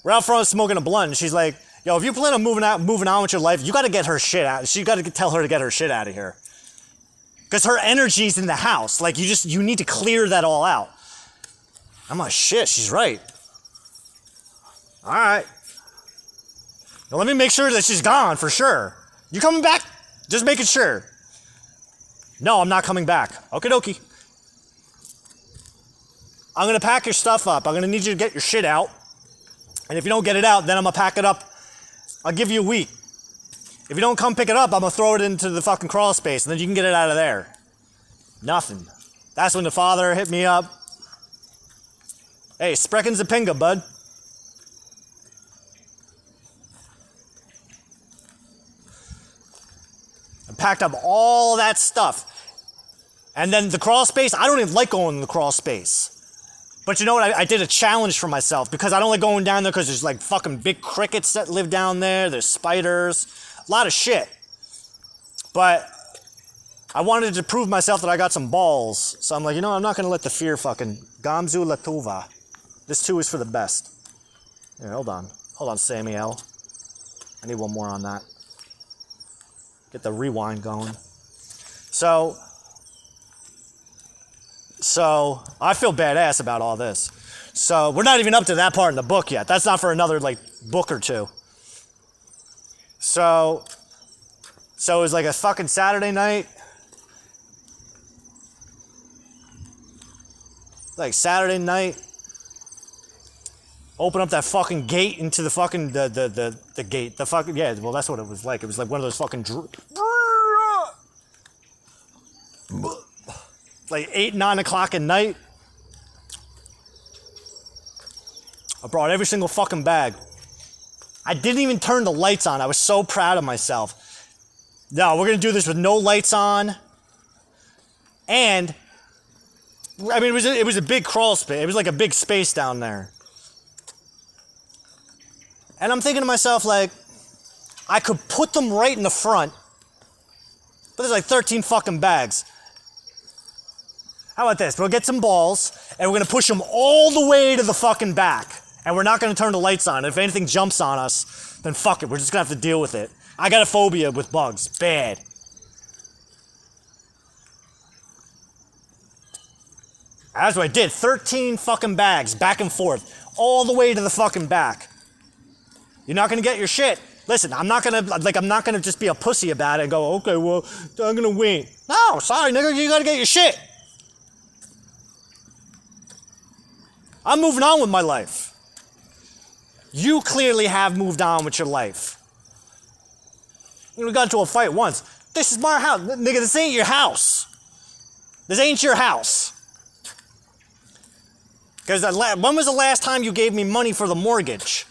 A: We're out front smoking a blunt, and she's like, yo, if you plan on moving on with your life, you got to get her shit out. You got to tell her to get her shit out of here. Because her energy's in the house. Like, you need to clear that all out. I'm like, shit, she's right. All right. Now let me make sure that she's gone for sure. You coming back? Just making sure. No, I'm not coming back. Okie dokie. I'm going to pack your stuff up. I'm going to need you to get your shit out. And if you don't get it out, then I'm going to pack it up. I'll give you a week. If you don't come pick it up, I'm going to throw it into the fucking crawl space, and then you can get it out of there. Nothing. That's when the father hit me up. Hey, sprechen Sie Pinga, bud. I packed up all that stuff. And then the crawl space, I don't even like going in the crawl space. But you know what? I did a challenge for myself because I don't like going down there because there's like fucking big crickets that live down there. There's spiders, a lot of shit. But I wanted to prove myself that I got some balls. So I'm like, you know, I'm not going to let the fear fucking... Gamzu Latuva. This too is for the best. Here, hold on. Hold on, Samuel. I need one more on that. Get the rewind going. So I feel badass about all this. So we're not even up to that part in the book yet. That's not for another like book or two. So it was like a fucking Saturday night. Like Saturday night. Open up that fucking gate into the fucking the gate. The fucking yeah, well that's what it was like. It was like one of those fucking like 8, 9 o'clock at night. I brought every single fucking bag. I didn't even turn the lights on. I was so proud of myself. No, we're gonna do this with no lights on. And I mean, it was a big crawl space. It was like a big space down there. And I'm thinking to myself, like, I could put them right in the front, but there's like 13 fucking bags. How about this? We'll get some balls, and we're gonna push them all the way to the fucking back. And we're not gonna turn the lights on. If anything jumps on us, then fuck it. We're just gonna have to deal with it. I got a phobia with bugs. Bad. That's what I did. 13 fucking bags, back and forth, all the way to the fucking back. You're not gonna get your shit. Listen, I'm not gonna just be a pussy about it and go, okay, well, I'm gonna wait. No, sorry, nigga, you gotta get your shit. I'm moving on with my life. You clearly have moved on with your life. We got into a fight once. This is my house. Nigga, this ain't your house. This ain't your house. Because when was the last time you gave me money for the mortgage?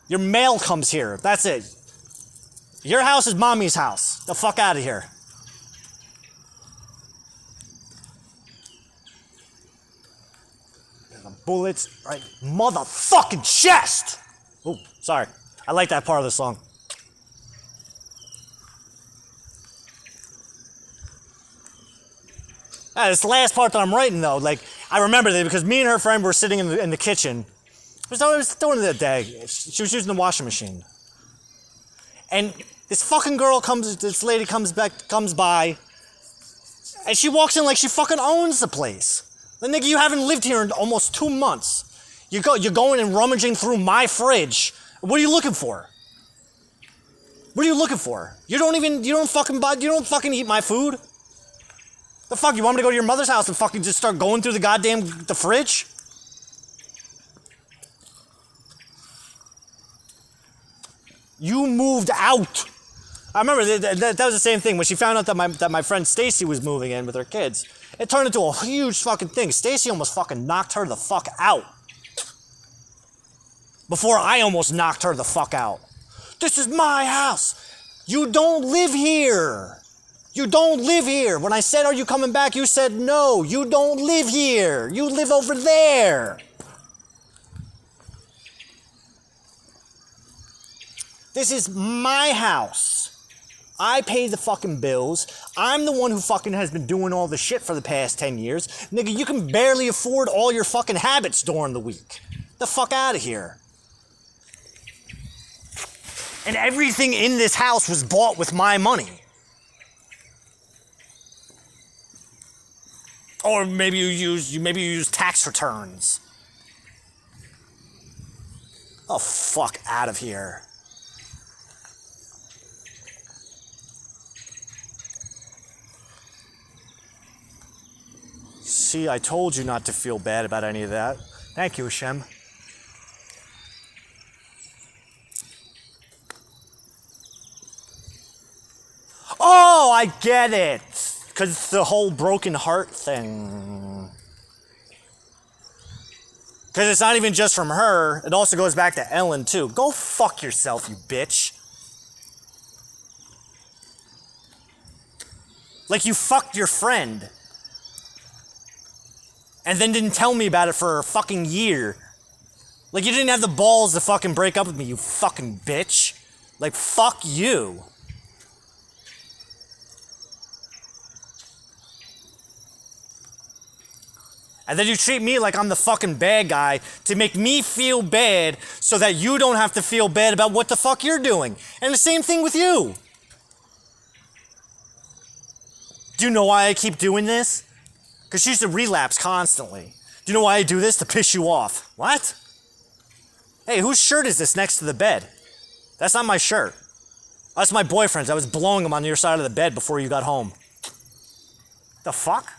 A: Your mail comes here. That's it. Your house is mommy's house. The fuck out of here. The bullets right motherfucking chest. Oh, sorry. I like that part of the song. This the last part that I'm writing though. Like I remember that because me and her friend were sitting in the kitchen. It was during the day. She was using the washing machine. And This lady comes by, and she walks in like she fucking owns the place. The nigga, you haven't lived here in almost 2 months. You're going and rummaging through my fridge. What are you looking for? What are you looking for? You don't fucking eat my food? The fuck, you want me to go to your mother's house and fucking just start going through the fridge? You moved out. I remember that was the same thing when she found out that my friend Stacy was moving in with her kids. It turned into a huge fucking thing. Stacy almost fucking knocked her the fuck out. Before I almost knocked her the fuck out. This is my house. You don't live here. You don't live here. When I said, are you coming back? You said, no, you don't live here. You live over there. This is my house. I pay the fucking bills. I'm the one who fucking has been doing all the shit for the past 10 years. Nigga, you can barely afford all your fucking habits during the week. The fuck out of here. And everything in this house was bought with my money. Or maybe you use tax returns. Oh, fuck out of here. See, I told you not to feel bad about any of that. Thank you, HaShem. Oh, I get it. Because it's the whole broken heart thing. Because it's not even just from her. It also goes back to Ellen, too. Go fuck yourself, you bitch. Like you fucked your friend. And then didn't tell me about it for a fucking year. Like you didn't have the balls to fucking break up with me, you fucking bitch. Like, fuck you. And then you treat me like I'm the fucking bad guy to make me feel bad so that you don't have to feel bad about what the fuck you're doing. And the same thing with you. Do you know why I keep doing this? Because she used to relapse constantly. Do you know why I do this? To piss you off. What? Hey, whose shirt is this next to the bed? That's not my shirt. That's my boyfriend's. I was blowing him on your side of the bed before you got home. The fuck?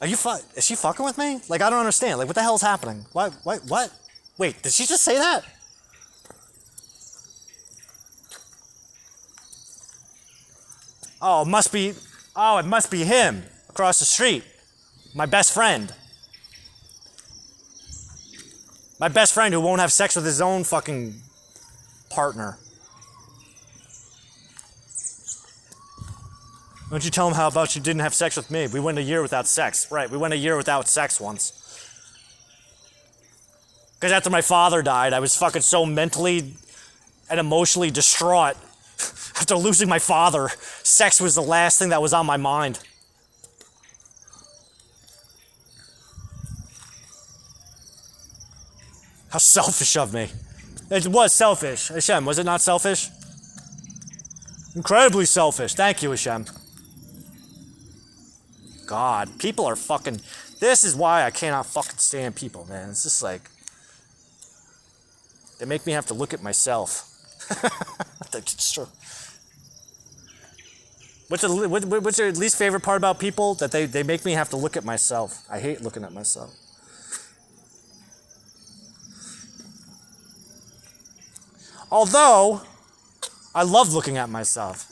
A: Is she fucking with me? Like, I don't understand. Like, what the hell's happening? What? Wait, did she just say that? Oh, it must be him across the street. My best friend. My best friend who won't have sex with his own fucking partner. Why don't you tell him how about you didn't have sex with me? We went a year without sex. Right, we went a year without sex once. Because after my father died, I was fucking so mentally and emotionally distraught. After losing my father, sex was the last thing that was on my mind. How selfish of me. It was selfish. HaShem, was it not selfish? Incredibly selfish. Thank you, HaShem. God, people are fucking... This is why I cannot fucking stand people, man. It's just like... They make me have to look at myself. That's true. What's your least favorite part about people? That they make me have to look at myself. I hate looking at myself. Although, I love looking at myself.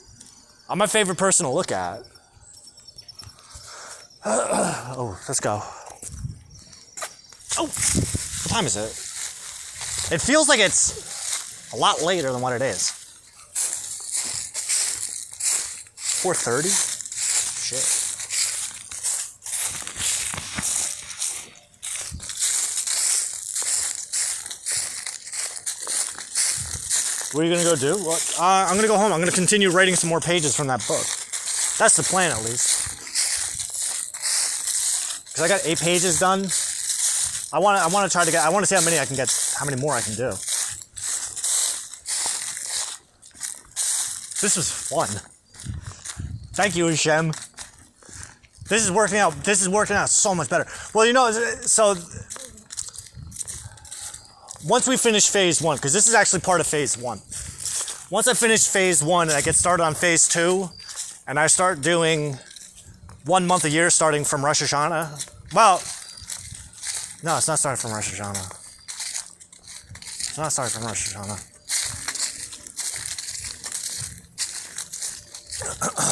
A: I'm my favorite person to look at. Oh, let's go. Oh, what time is it? It feels like it's a lot later than what it is. 4:30? Shit. What are you gonna go do? Well, I'm gonna go home. I'm gonna continue writing some more pages from that book. That's the plan, at least. Because I got 8 pages done. I want to see how many I can get, how many more I can do. This was fun. Thank you, HaShem. This is working out so much better. Well, you know, so once we finish phase one, because this is actually part of phase one. Once I finish phase one and I get started on phase two, and I start doing 1 month a year starting from Rosh Hashanah. Well, no, it's not starting from Rosh Hashanah. It's not starting from Rosh Hashanah.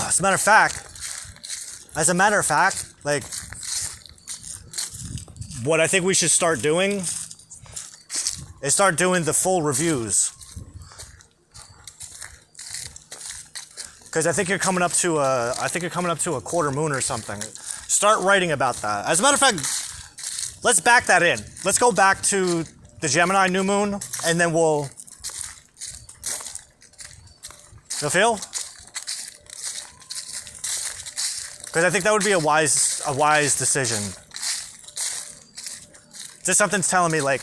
A: As a matter of fact, like, what I think we should start doing is start doing the full reviews. Because I think you're coming up to a quarter moon or something. Start writing about that. As a matter of fact, let's back that in. Let's go back to the Gemini new moon, and then we'll. You feel? Because I think that would be a wise decision. Just something's telling me, like,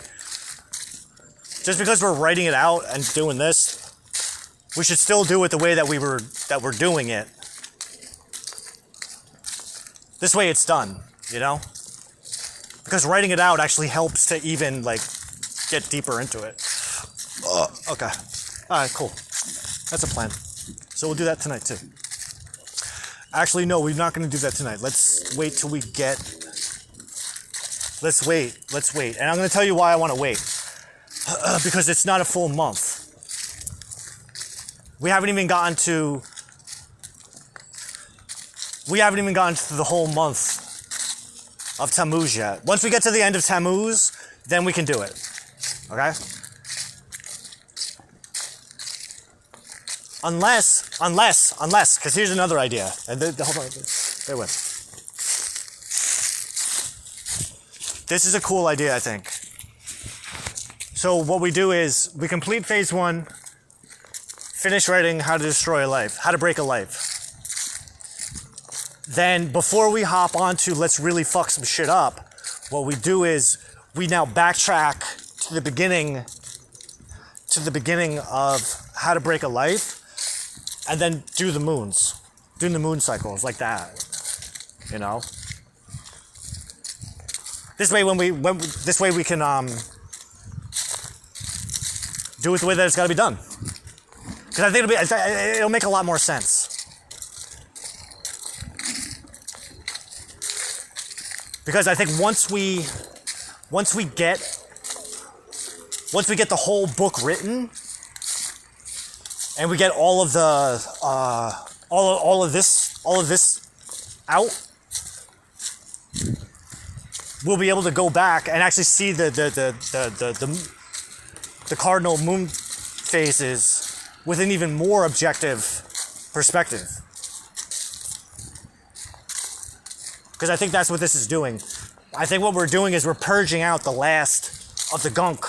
A: just because we're writing it out and doing this, we should still do it the way that we're doing it. This way it's done, you know? Because writing it out actually helps to even, like, get deeper into it. Okay. Alright, cool. That's a plan. So we'll do that tonight too. Actually, no, we're not going to do that tonight. Let's wait till we get... Let's wait. And I'm going to tell you why I want to wait. Because it's not a full month. We haven't even gotten to the whole month of Tammuz yet. Once we get to the end of Tammuz, then we can do it. Okay? Unless, because here's another idea. And hold on, bear with. This is a cool idea, I think. So what we do is we complete phase one, finish writing how to destroy a life, how to break a life. Then before we hop onto let's really fuck some shit up, what we do is we now backtrack to the beginning of how to break a life, and then do the moons, doing the moon cycles like that, you know. This way, we can do it the way that it's got to be done. Because I think it'll make a lot more sense. Because I think once we get the whole book written, and we get all of the all of this out, we'll be able to go back and actually see the cardinal moon phases with an even more objective perspective. Because I think that's what this is doing. I think what we're doing is we're purging out the last of the gunk.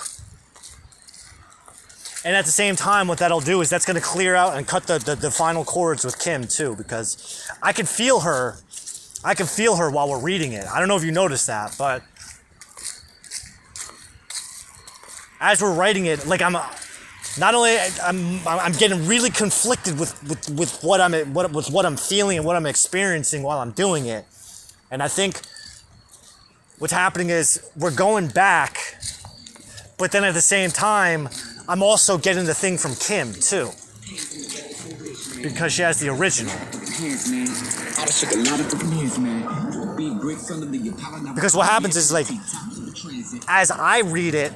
A: And at the same time, what that'll do is that's going to clear out and cut the final chords with Kim too, because I can feel her while we're reading it. I don't know if you noticed that, but as we're writing it, like I'm getting really conflicted with what I'm feeling and what I'm experiencing while I'm doing it. And I think what's happening is we're going back, but then at the same time, I'm also getting the thing from Kim too, because she has the original. Because what happens is, like, as I read it,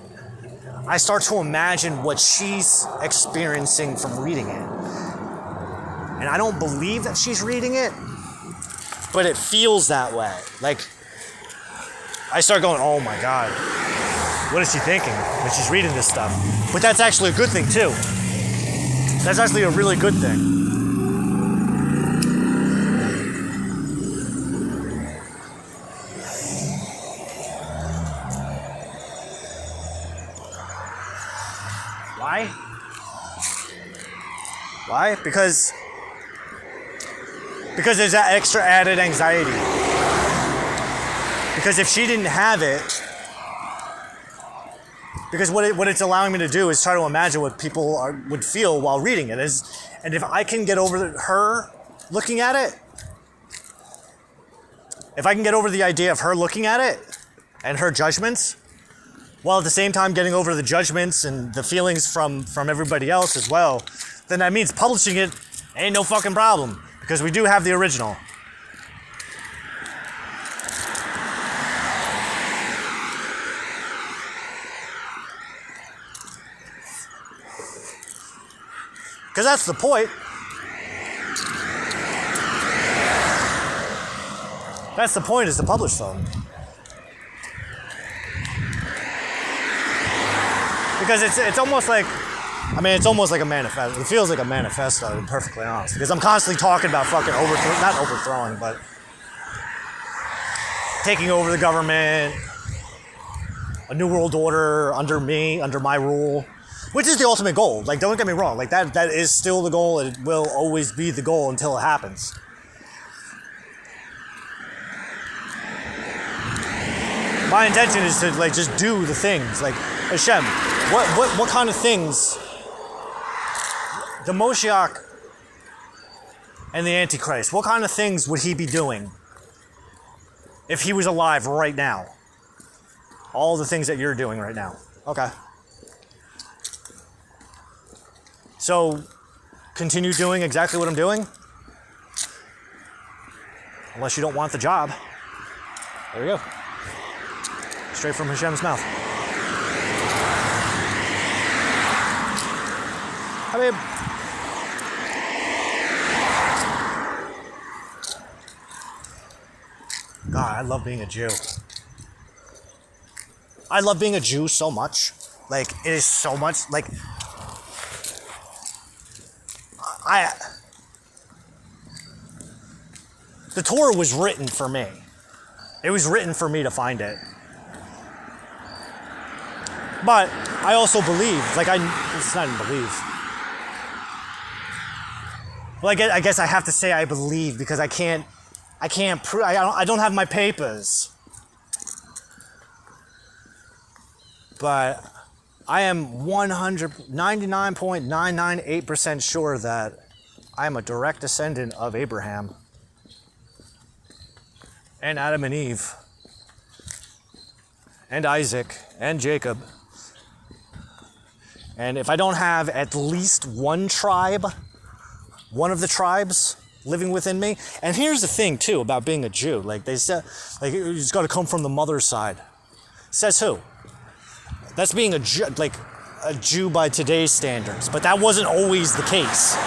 A: I start to imagine what she's experiencing from reading it. And I don't believe that she's reading it, but it feels that way. Like, I start going, oh my God, what is she thinking when she's reading this stuff? But that's actually a good thing too. That's actually a really good thing. Why? Why? Because there's that extra added anxiety. Because if she didn't have it, Because what it's allowing me to do is try to imagine what people would feel while reading it. And if I can get over her looking at it, if I can get over the idea of her looking at it and her judgments, while at the same time getting over the judgments and the feelings from everybody else as well, then that means publishing it ain't no fucking problem, because we do have the original. Because that's the point. That's the point, is to publish them. Because it's almost like, I mean, it's almost like a manifesto. It feels like a manifesto, to be perfectly honest. Because I'm constantly talking about fucking not overthrowing, but taking over the government, a new world order under me, under my rule, which is the ultimate goal. Like, don't get me wrong. Like, that is still the goal. It will always be the goal until it happens. My intention is to, like, just do the things. Like, HaShem, what kind of things the Moshiach and the Antichrist, what kind of things would he be doing if he was alive right now? All the things that you're doing right now. Okay. So, continue doing exactly what I'm doing? Unless you don't want the job. There you go. Straight from Hashem's mouth. I mean, God, I love being a Jew. I love being a Jew so much. Like, it is so much, like, the Torah was written for me. It was written for me to find it. But I also believe, like, it's not even believe. Well, I guess I have to say I believe, because I can't prove, I don't have my papers. But I am 99.998% sure that I am a direct descendant of Abraham and Adam and Eve and Isaac and Jacob. And if I don't have at least one tribe, one of the tribes living within me, and here's the thing too about being a Jew, like they said, like it's got to come from the mother's side. Says who? That's being a Jew by today's standards, but that wasn't always the case.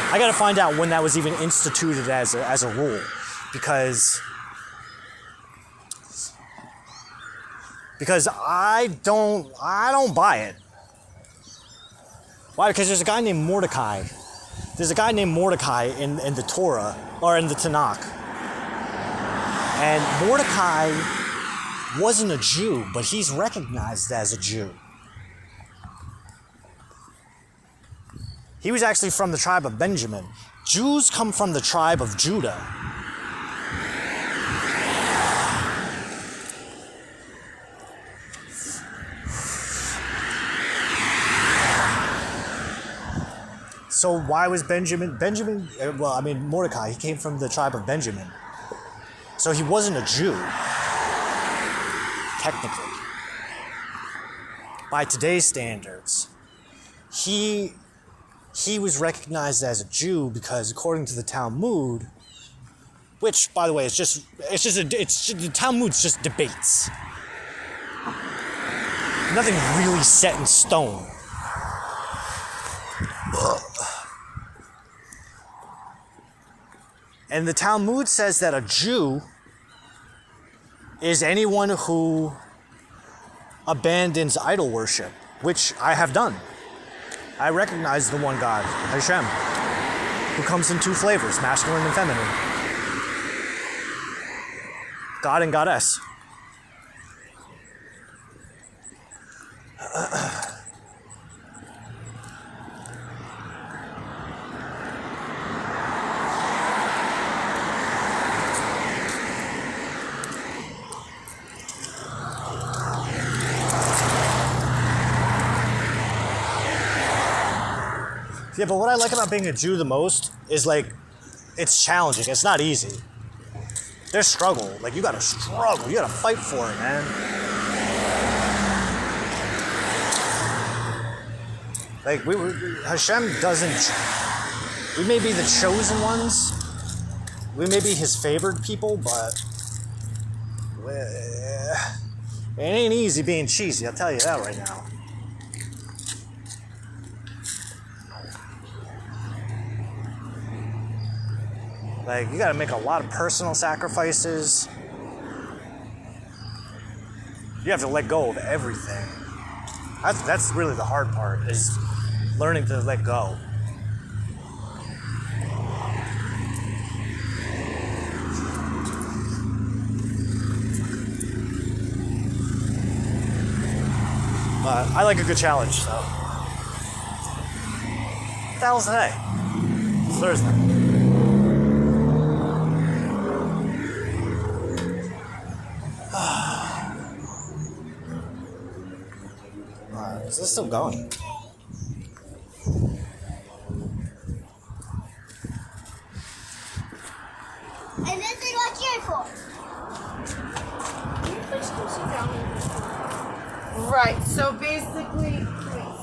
A: I got to find out when that was even instituted as a rule, because I don't buy it. Why? Because there's a guy named Mordecai. There's a guy named Mordecai in the Torah, or in the Tanakh. And Mordecai wasn't a Jew, but he's recognized as a Jew. He was actually from the tribe of Benjamin. Jews come from the tribe of Judah. So why was Mordecai, he came from the tribe of Benjamin. So he wasn't a Jew, technically. By today's standards, he was recognized as a Jew because, according to the Talmud, which, by the way, the Talmud's just debates. Nothing really set in stone. And the Talmud says that a Jew is anyone who abandons idol worship, which I have done. I recognize the one God, HaShem, who comes in two flavors, masculine and feminine. God and Goddess. Yeah, but what I like about being a Jew the most is like, it's challenging. It's not easy. There's struggle. Like, you gotta struggle. You gotta fight for it, man. Like, Hashem doesn't. We may be the chosen ones. We may be his favored people, but it ain't easy being cheesy. I'll tell you that right now. Like, you gotta make a lot of personal sacrifices. You have to let go of everything. That's really the hard part, is learning to let go. But I like a good challenge, so. What the hell's today? It's Thursday. Is this still going?
C: And this is what you're for.
B: Right, so basically, wait.